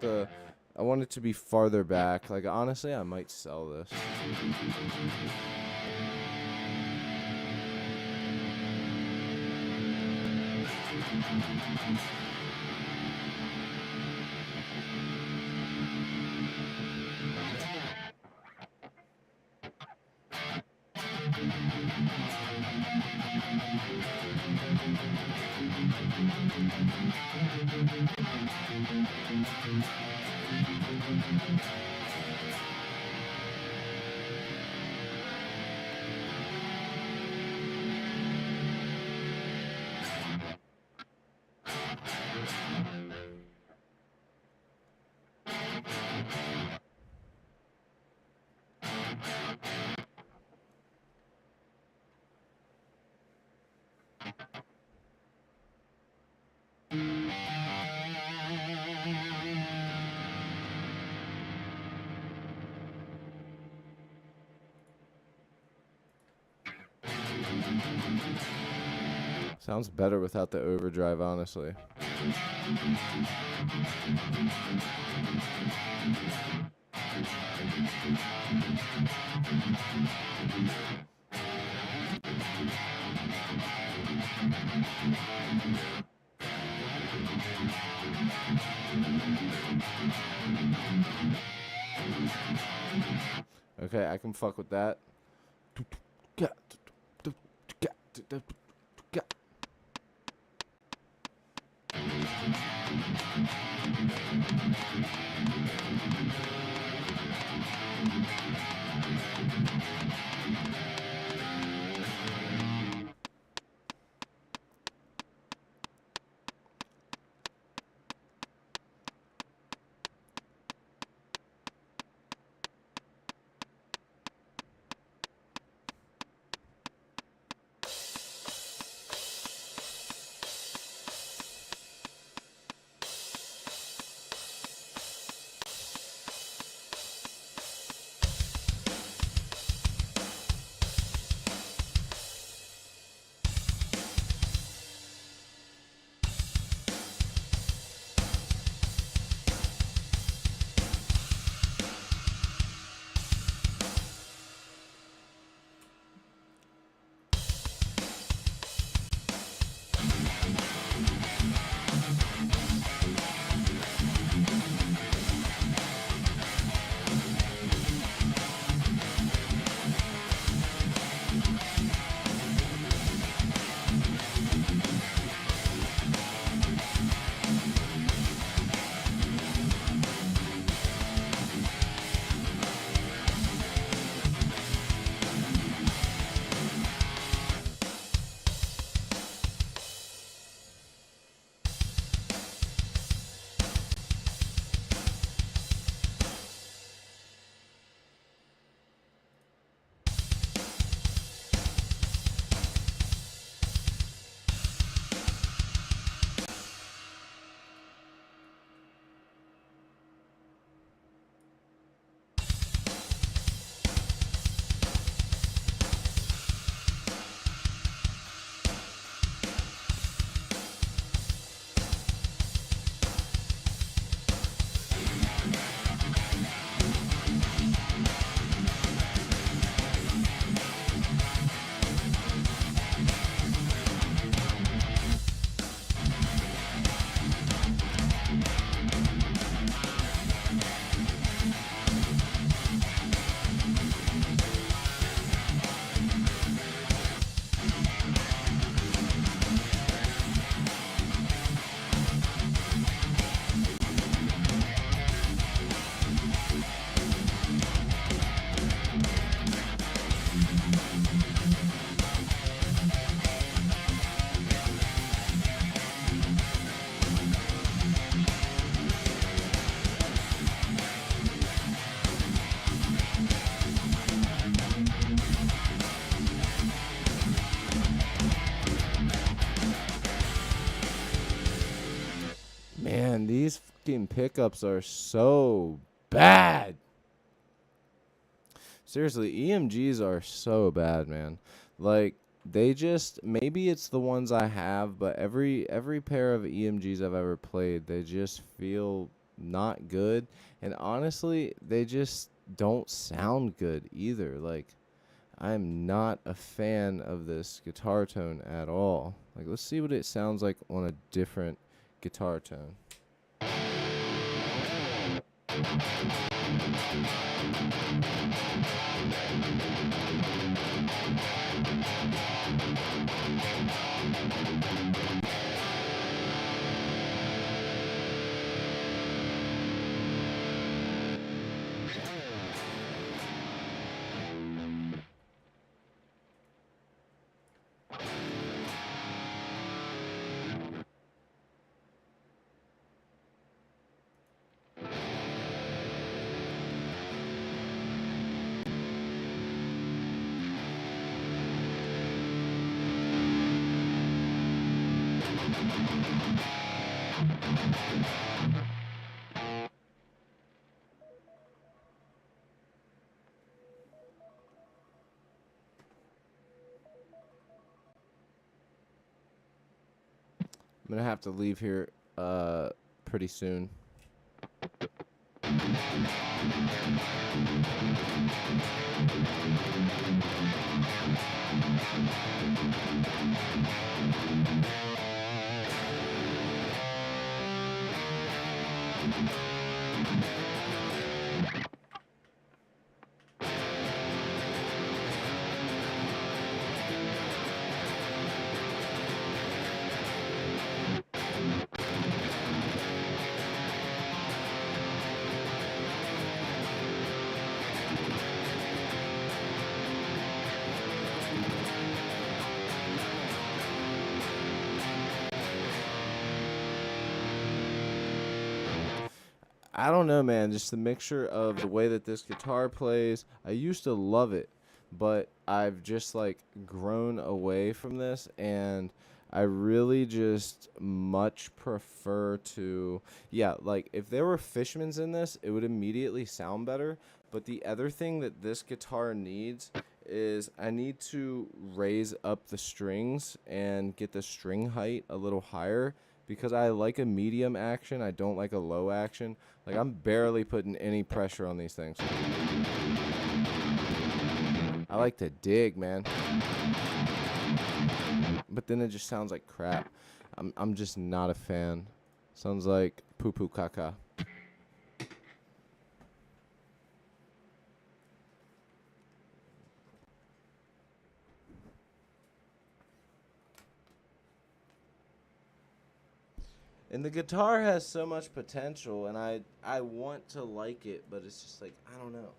it to be farther back. Like honestly, I might sell this. Sounds better without the overdrive, honestly. Okay, I can fuck with that. Man, these fucking pickups are so bad. Seriously, EMGs are so bad, man. Like they just maybe it's the ones I have, but every pair of EMGs I've ever played, they just feel not good, and honestly, they just don't sound good either. Like I'm not a fan of this guitar tone at all. Like let's see what it sounds like on a different guitar tone. I'm gonna have to leave here pretty soon. I don't know, man. Just the mixture of the way that this guitar plays. I used to love it, but I've just like grown away from this, and I really just much prefer to. Yeah, like if there were Fishmans in this, it would immediately sound better. But the other thing that this guitar needs is I need to raise up the strings and get the string height a little higher because I like a medium action. I don't like a low action. Like, I'm barely putting any pressure on these things. I like to dig, man. But then it just sounds like crap. I'm just not a fan. Sounds like poo-poo caca. And the guitar has so much potential, and I want to like it, but it's just like, I don't know.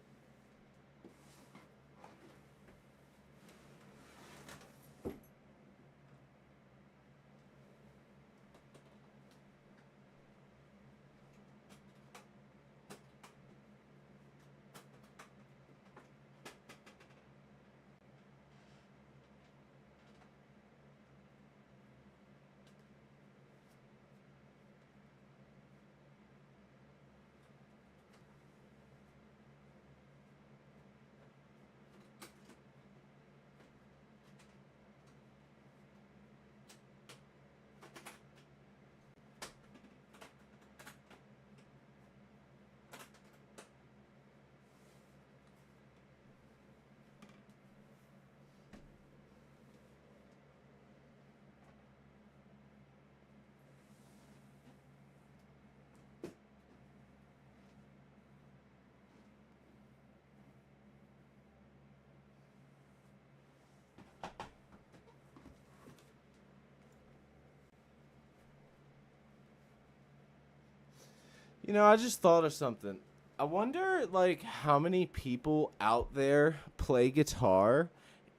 You know, I just thought of something. I wonder, like, how many people out there play guitar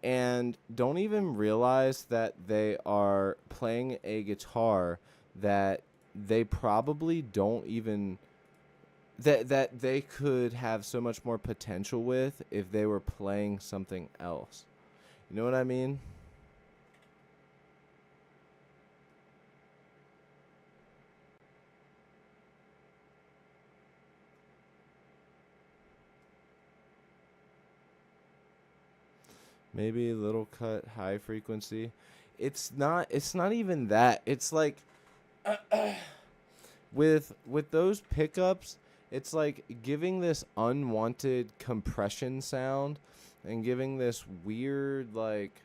and don't even realize that they are playing a guitar that they probably don't even that they could have so much more potential with if they were playing something else. You know what I mean? Maybe a little cut high frequency. It's not even that. It's like with those pickups, it's like giving this unwanted compression sound and giving this weird like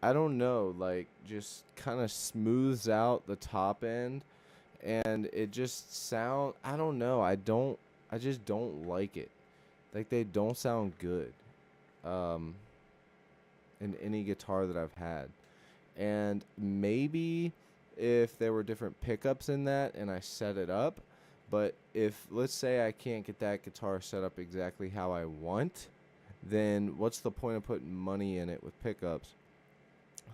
I don't know, like just kind of smooths out the top end and it just sound I don't know. I just don't like it. Like they don't sound good. Um in any guitar that I've had. And maybe if there were different pickups in that and I set it up, but if let's say I can't get that guitar set up exactly how I want, then what's the point of putting money in it with pickups?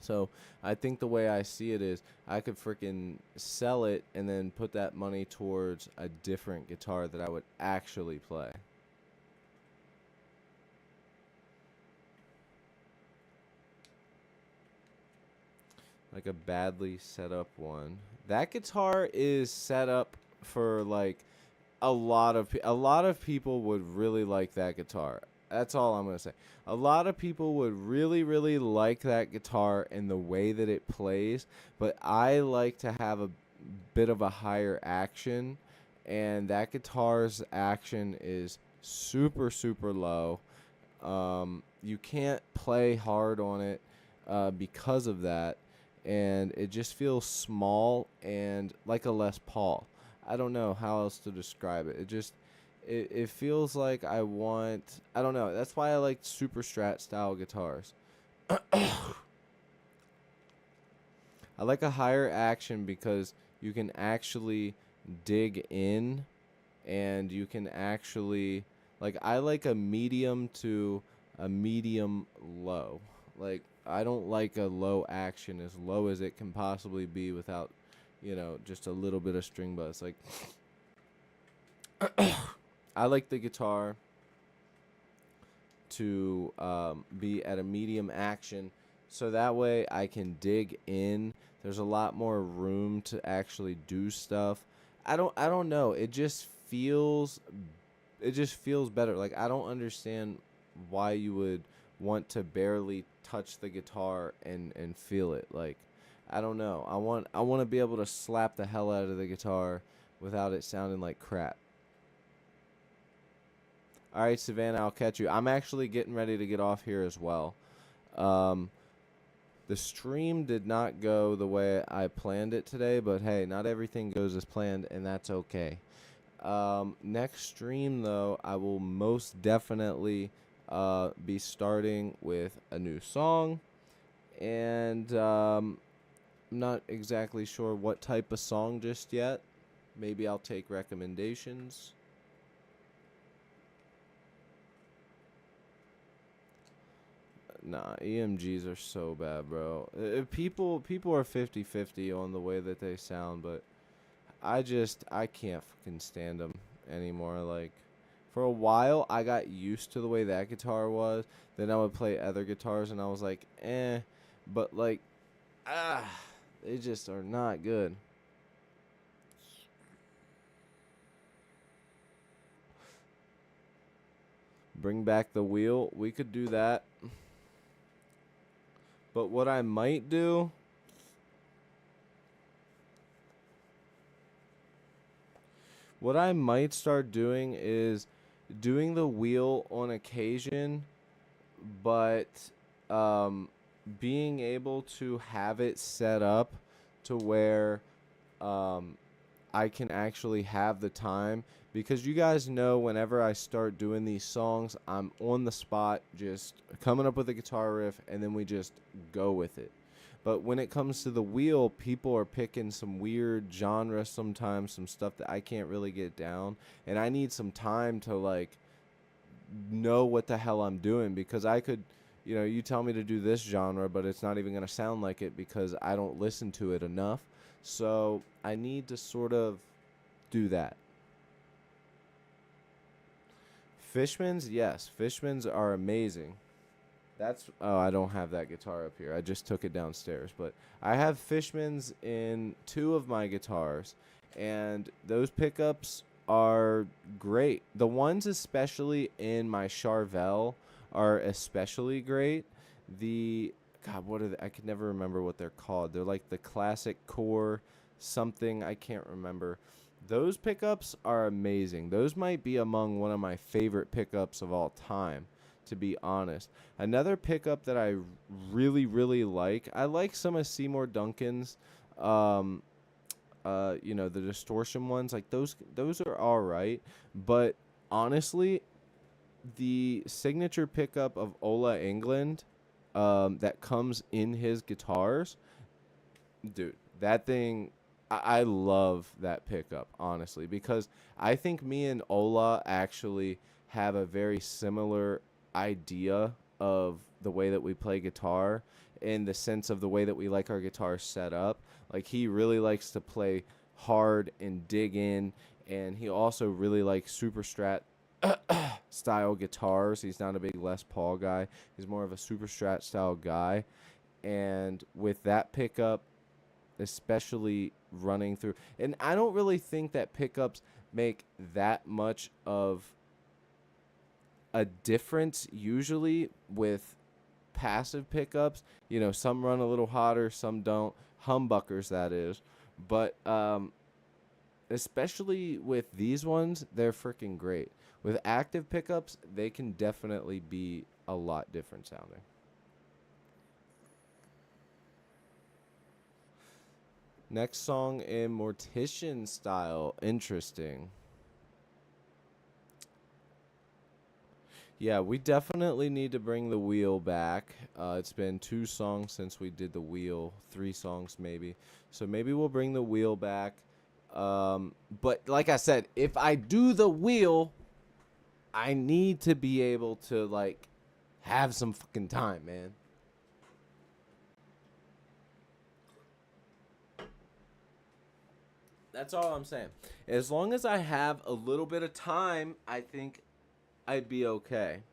So I think the way I see it is I could freaking sell it and then put that money towards a different guitar that I would actually play. Like a badly set up one. That guitar is set up for like a lot of people would really like that guitar. That's all I'm gonna say. A lot of people would really, really like that guitar and the way that it plays, but I like to have a bit of a higher action, and that guitar's action is super, super low. You can't play hard on it because of that, and it just feels small and like a Les Paul. I don't know how else to describe it. It feels like I don't know. That's why I like super strat style guitars. I like a higher action because you can actually dig in, and you can actually, like, I like a medium to a medium low. Like, I don't like a low action as low as it can possibly be without, just a little bit of string buzz. Like, I like the guitar to be at a medium action, so that way I can dig in. There's a lot more room to actually do stuff. I don't know. It just feels better. Like, I don't understand why you would want to barely touch the guitar and feel it. Like, I don't know. I want to be able to slap the hell out of the guitar without it sounding like crap. All right, Savannah, I'll catch you. I'm actually getting ready to get off here as well. Um, the stream did not go the way I planned it today, but hey, not everything goes as planned, and that's okay. Next stream, though, I will most definitely be starting with a new song, and I'm not exactly sure what type of song just yet. Maybe I'll take recommendations. Nah, EMGs are so bad, bro. People are 50-50 on the way that they sound, but I can't fucking stand them anymore. Like, for a while I got used to the way that guitar was. Then I would play other guitars and I was like, eh, but like, ah, they just are not good. Bring back the wheel. We could do that. But what I might start doing is doing the wheel on occasion, but um, being able to have it set up to where um, I can actually have the time, because you guys know whenever I start doing these songs, I'm on the spot just coming up with a guitar riff and then we just go with it. But when it comes to the wheel, people are picking some weird genre sometimes, some stuff that I can't really get down, and I need some time to like know what the hell I'm doing, because I could, you tell me to do this genre, but it's not even going to sound like it because I don't listen to it enough. So I need to sort of do that. Fishmans, yes, Fishmans are amazing. Oh, I don't have that guitar up here. I just took it downstairs, but I have Fishmans in two of my guitars, and those pickups are great. The ones especially in my Charvel are especially great. The God, what are they? I could never remember what they're called. They're like the classic core something. I can't remember. Those pickups are amazing. Those might be among one of my favorite pickups of all time, to be honest. Another pickup that I really, really like, I like some of Seymour Duncan's, um, the distortion ones. Like, those are all right. But honestly, the signature pickup of Ola England, that comes in his guitars, dude, that thing, I love that pickup, honestly, because I think me and Ola actually have a very similar idea of the way that we play guitar, in the sense of the way that we like our guitars set up. Like, he really likes to play hard and dig in, and he also really likes super strat style guitars. He's not a big Les Paul guy. He's more of a super strat style guy. And with that pickup, especially running through, and I don't really think that pickups make that much of a difference usually with passive pickups. You know, some run a little hotter, some don't. Humbuckers, that is. But especially with these ones, they're freaking great. With active pickups, they can definitely be a lot different sounding. Next song in Mortician style. Interesting. Yeah, we definitely need to bring the wheel back. It's been 2 songs since we did the wheel, 3 songs maybe. So maybe we'll bring the wheel back. But like I said, if I do the wheel, I need to be able to like have some fucking time, man. That's all I'm saying. As long as I have a little bit of time, I think I'd be okay.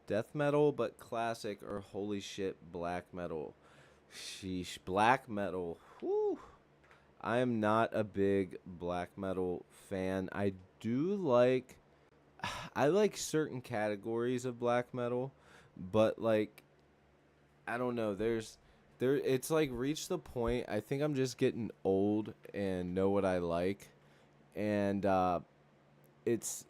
Death metal, but classic, or holy shit, black metal. Sheesh, black metal. Whew. I am not a big black metal fan. I do like, I like certain categories of black metal, but like, I don't know. It's like reached the point. I think I'm just getting old and know what I like, and it's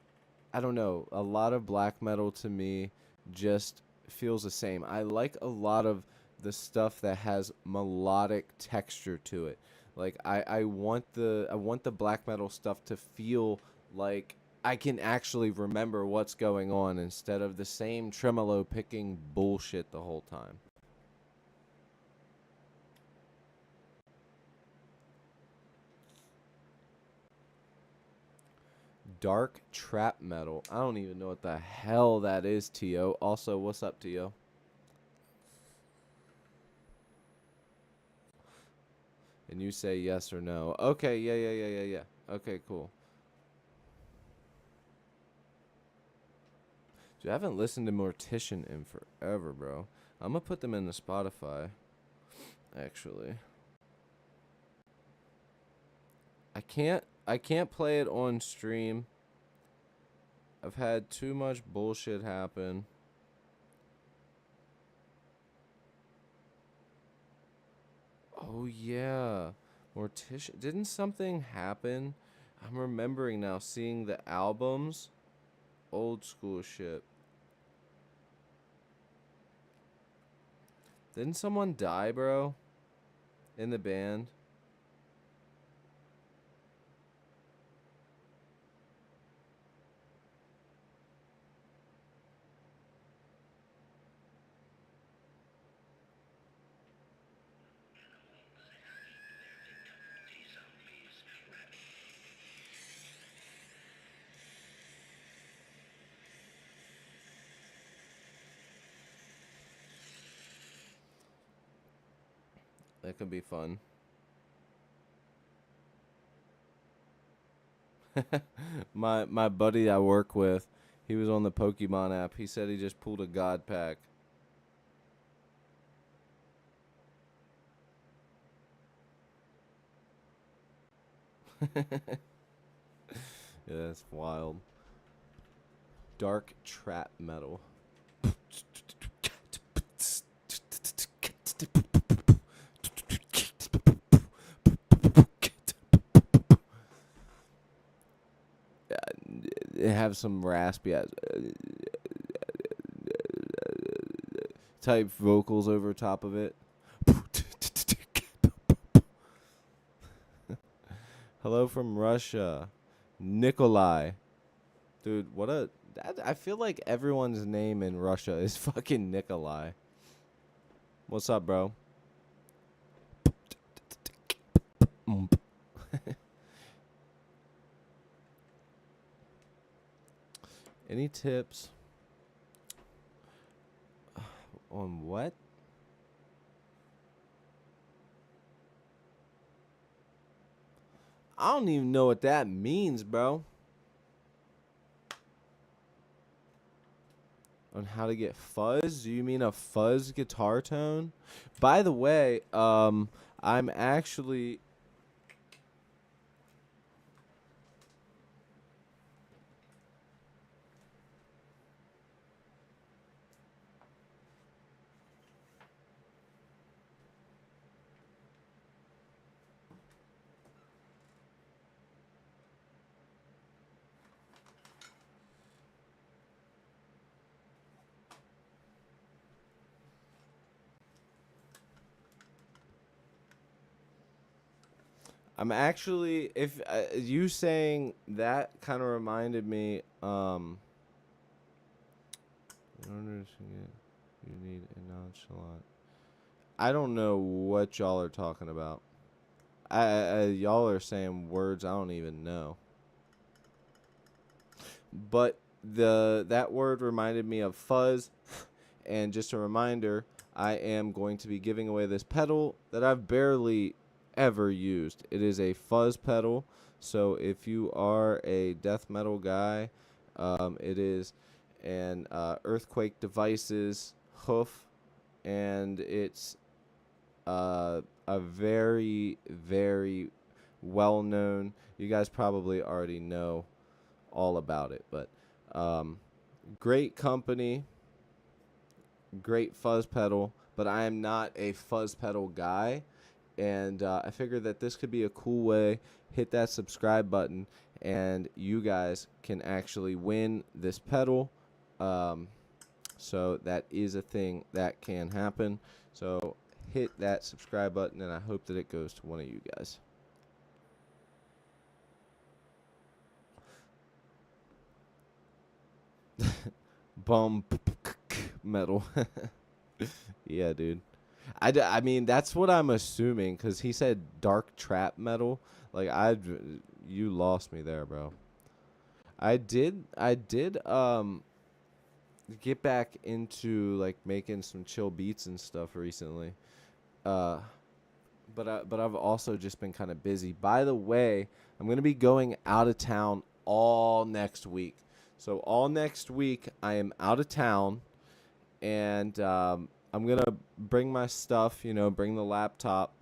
I don't know. A lot of black metal to me just feels the same. I like a lot of the stuff that has melodic texture to it. Like I want the black metal stuff to feel like I can actually remember what's going on instead of the same tremolo picking bullshit the whole time. Dark trap metal. I don't even know what the hell that is, Tio. Also, what's up, Tio? And you say yes or no. Okay, yeah. Okay, cool. Dude, I haven't listened to Mortician in forever, bro. I'm gonna put them in the Spotify, actually. I can't play it on stream. I've had too much bullshit happen. Oh yeah. Mortician, didn't something happen? I'm remembering now seeing the albums. Old school shit. Didn't someone die, bro? In the band? That could be fun. My buddy I work with, he was on the Pokemon app. He said he just pulled a God pack. Yeah, that's wild. Dark trap metal. It have some raspy type vocals over top of it. Hello from Russia, Nikolai. Dude, what a I feel like everyone's name in Russia is fucking Nikolai. What's up, bro? Any tips on what? I don't even know what that means, bro. On how to get fuzz? Do you mean a fuzz guitar tone? By the way, I'm actually I'm actually, if you saying that kind of reminded me, in order to get, you need a nonchalant. I don't know what y'all are talking about. Y'all are saying words I don't even know. But that word reminded me of fuzz, and just a reminder, I am going to be giving away this pedal that I've barely ever used. It is a fuzz pedal, so if you are a death metal guy, it is an Earthquake Devices hoof, and it's a very, very well known. You guys probably already know all about it, but great company, great fuzz pedal. But I am not a fuzz pedal guy, and I figured that this could be a cool way. Hit that subscribe button, and you guys can actually win this pedal. So that is a thing that can happen. So hit that subscribe button, and I hope that it goes to one of you guys. Bum metal. Yeah, dude. I mean, that's what I'm assuming because he said dark trap metal. Like, you lost me there, bro. I did get back into like making some chill beats and stuff recently. Uh, but I've also just been kind of busy. By the way, I'm gonna be going out of town all next week. So all next week I am out of town, and I'm gonna bring my stuff. You know, bring the laptop.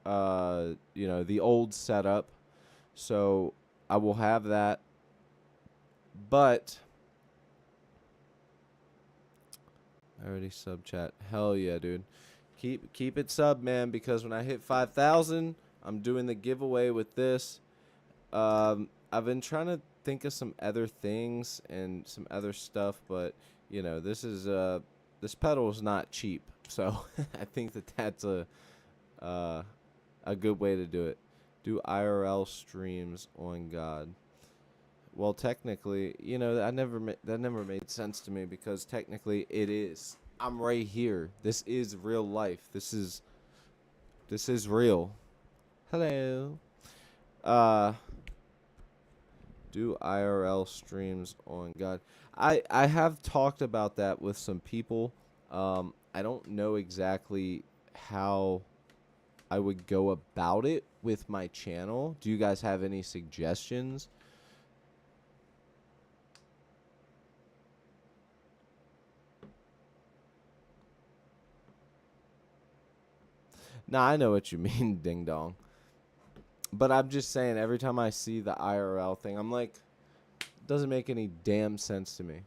You know, the old setup. So I will have that, but I already sub chat. Hell yeah, dude. Keep it sub, man, because when I hit 5,000, I'm doing the giveaway with this. I've been trying to think of some other things and some other stuff, but you know, this pedal is not cheap, so I think that that's uh, a good way to do it. Do IRL streams on God. Well, technically, you know, that never made sense to me because technically it is. I'm right here. This is real life. This is real. Hello. Uh do IRL streams on God. I have talked about that with some people. I don't know exactly how I would go about it with my channel. Do you guys have any suggestions? Nah, I know what you mean, ding dong. But I'm just saying, every time I see the IRL thing, I'm like, doesn't make any damn sense to me.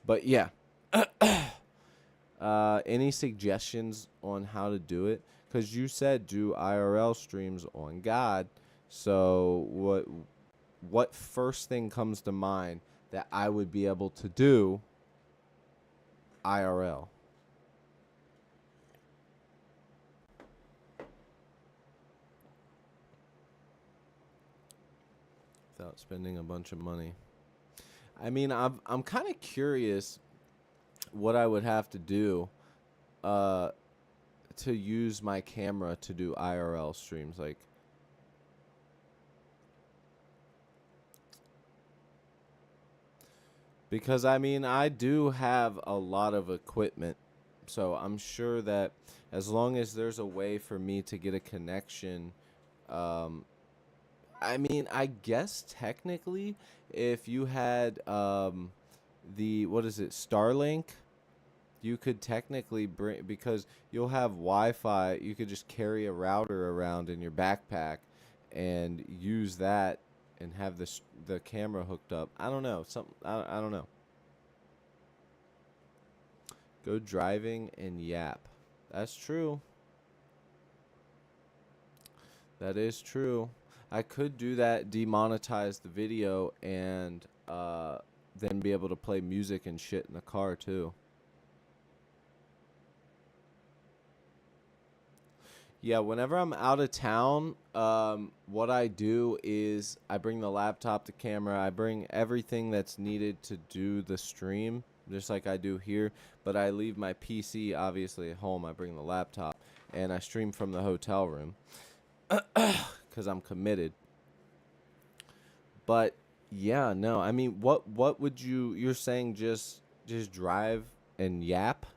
But yeah. Any suggestions on how to do it? Because you said do IRL streams on God. So what first thing comes to mind that I would be able to do IRL? Without spending a bunch of money. I mean, I'm kind of curious what I would have to do uh, to use my camera to do IRL streams. Like, because I mean, I do have a lot of equipment, so I'm sure that as long as there's a way for me to get a connection, um, I mean, I guess technically, if you had the what is it, Starlink, you could technically bring because you'll have Wi-Fi. You could just carry a router around in your backpack and use that and have the camera hooked up. I don't know. I don't know. Go driving and yap. That's true. That is true. I could do that, demonetize the video, and then be able to play music and shit in the car too. Yeah, whenever I'm out of town, what I do is I bring the laptop, the camera, I bring everything that's needed to do the stream, just like I do here. But I leave my PC obviously at home. I bring the laptop, and I stream from the hotel room because I'm committed. But yeah, no, I mean, what would you're saying just drive and yap?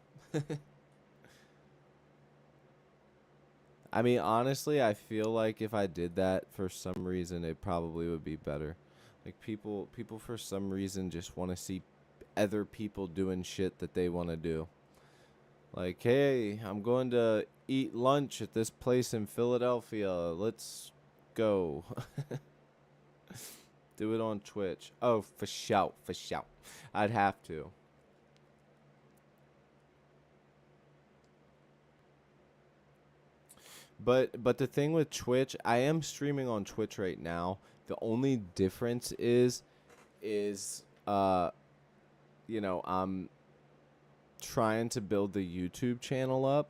I mean, honestly, I feel like if I did that for some reason, it probably would be better. Like people for some reason just want to see other people doing shit that they want to do. Like, hey, I'm going to eat lunch at this place in Philadelphia. Let's go. Do it on Twitch. Oh, for shout, for shout. I'd have to. But the thing with Twitch, I am streaming on Twitch right now. The only difference is I'm trying to build the YouTube channel up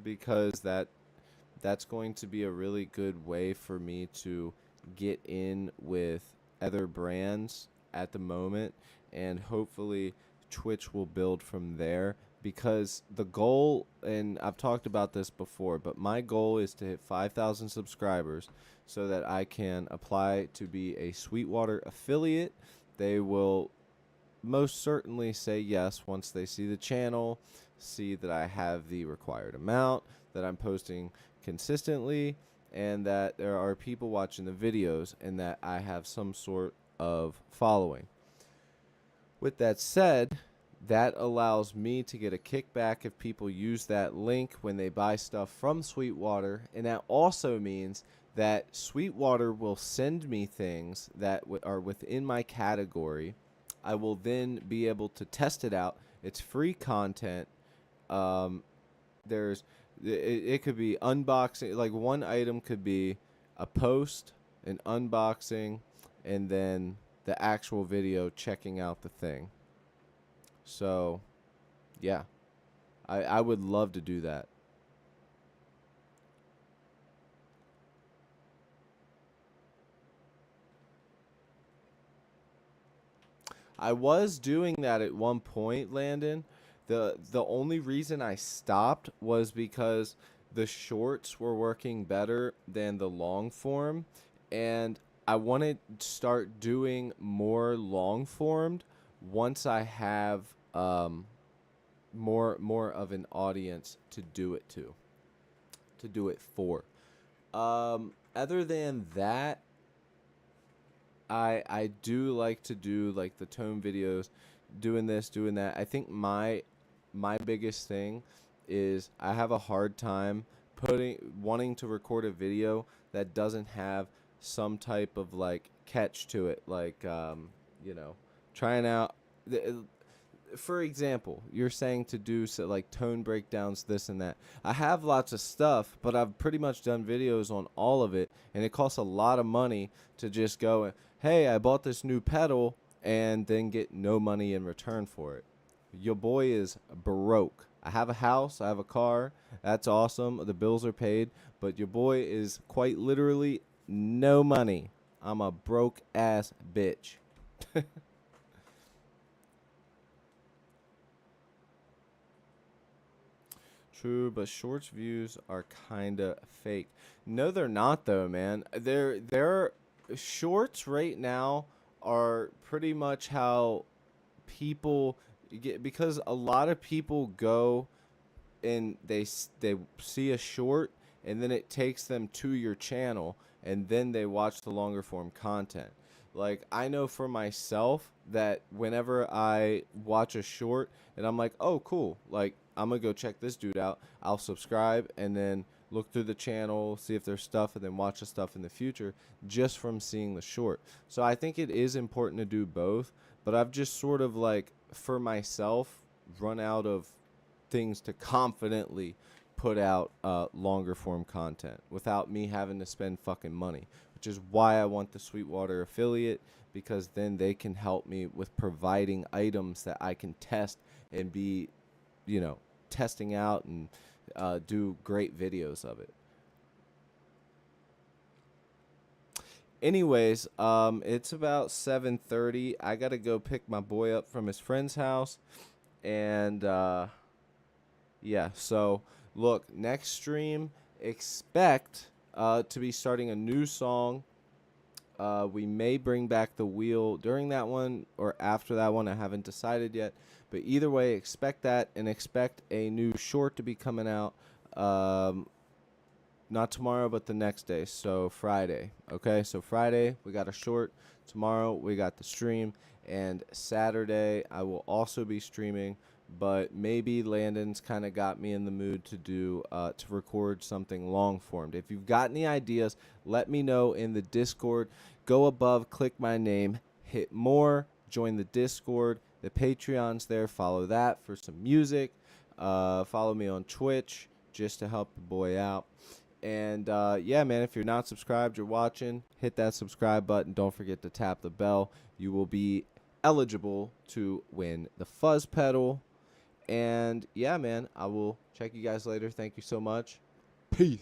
because that's going to be a really good way for me to get in with other brands at the moment, and hopefully Twitch will build from there, because the goal, and I've talked about this before, but my goal is to hit 5,000 subscribers so that I can apply to be a Sweetwater affiliate. They will most certainly say yes once they see the channel, see that I have the required amount, that I'm posting consistently, and that there are people watching the videos, and that I have some sort of following. With that said, that allows me to get a kickback if people use that link when they buy stuff from Sweetwater, and that also means that Sweetwater will send me things that are within my category. I will then be able to test it out. It's free content. Um, there's it could be unboxing. Like, one item could be a post, an unboxing, and then the actual video checking out the thing. So, yeah, I would love to do that. I was doing that at one point, Landon. The only reason I stopped was because the shorts were working better than the long form, and I wanted to start doing more long formed once I have more of an audience to do it to do it for. Other than that, I do like to do like the tone videos, doing this, doing that. I think my biggest thing is I have a hard time putting wanting to record a video that doesn't have some type of like catch to it, like you know, trying out for example, you're saying to do so, like tone breakdowns, this and that. I have lots of stuff, but I've pretty much done videos on all of it, and it costs a lot of money to just go, hey, I bought this new pedal, and then get no money in return for it. Your boy is broke. I have a house, I have a car, that's awesome, the bills are paid, but your boy is quite literally no money. I'm a broke ass bitch. True, but shorts views are kind of fake. No, they're not though, man. They're shorts right now are pretty much how people get, because a lot of people go and they see a short, and then it takes them to your channel, and then they watch the longer form content. Like, I know for myself that whenever I watch a short and I'm like, oh cool, like I'm gonna go check this dude out, I'll subscribe and then look through the channel, see if there's stuff, and then watch the stuff in the future just from seeing the short. So I think it is important to do both, but I've just sort of like, for myself, run out of things to confidently put out longer form content without me having to spend fucking money, which is why I want the Sweetwater affiliate, because then they can help me with providing items that I can test and be, you know, testing out and do great videos of it. Anyways, it's about 7:30. I gotta go pick my boy up from his friend's house, and yeah. So look, next stream, expect to be starting a new song. We may bring back the wheel during that one or after that one. I haven't decided yet. But either way, expect that, and expect a new short to be coming out. Not tomorrow, but the next day. So Friday. Okay, so Friday we got a short. Tomorrow we got the stream, and Saturday I will also be streaming. But maybe Landon's kind of got me in the mood to do to record something long formed. If you've got any ideas, let me know in the Discord. Go above, click my name, hit more, join the Discord. The Patreon's there. Follow that for some music. Follow me on Twitch just to help the boy out. And yeah, man, if you're not subscribed, you're watching, hit that subscribe button. Don't forget to tap the bell. You will be eligible to win the fuzz pedal. And yeah, man, I will check you guys later. Thank you so much. Peace.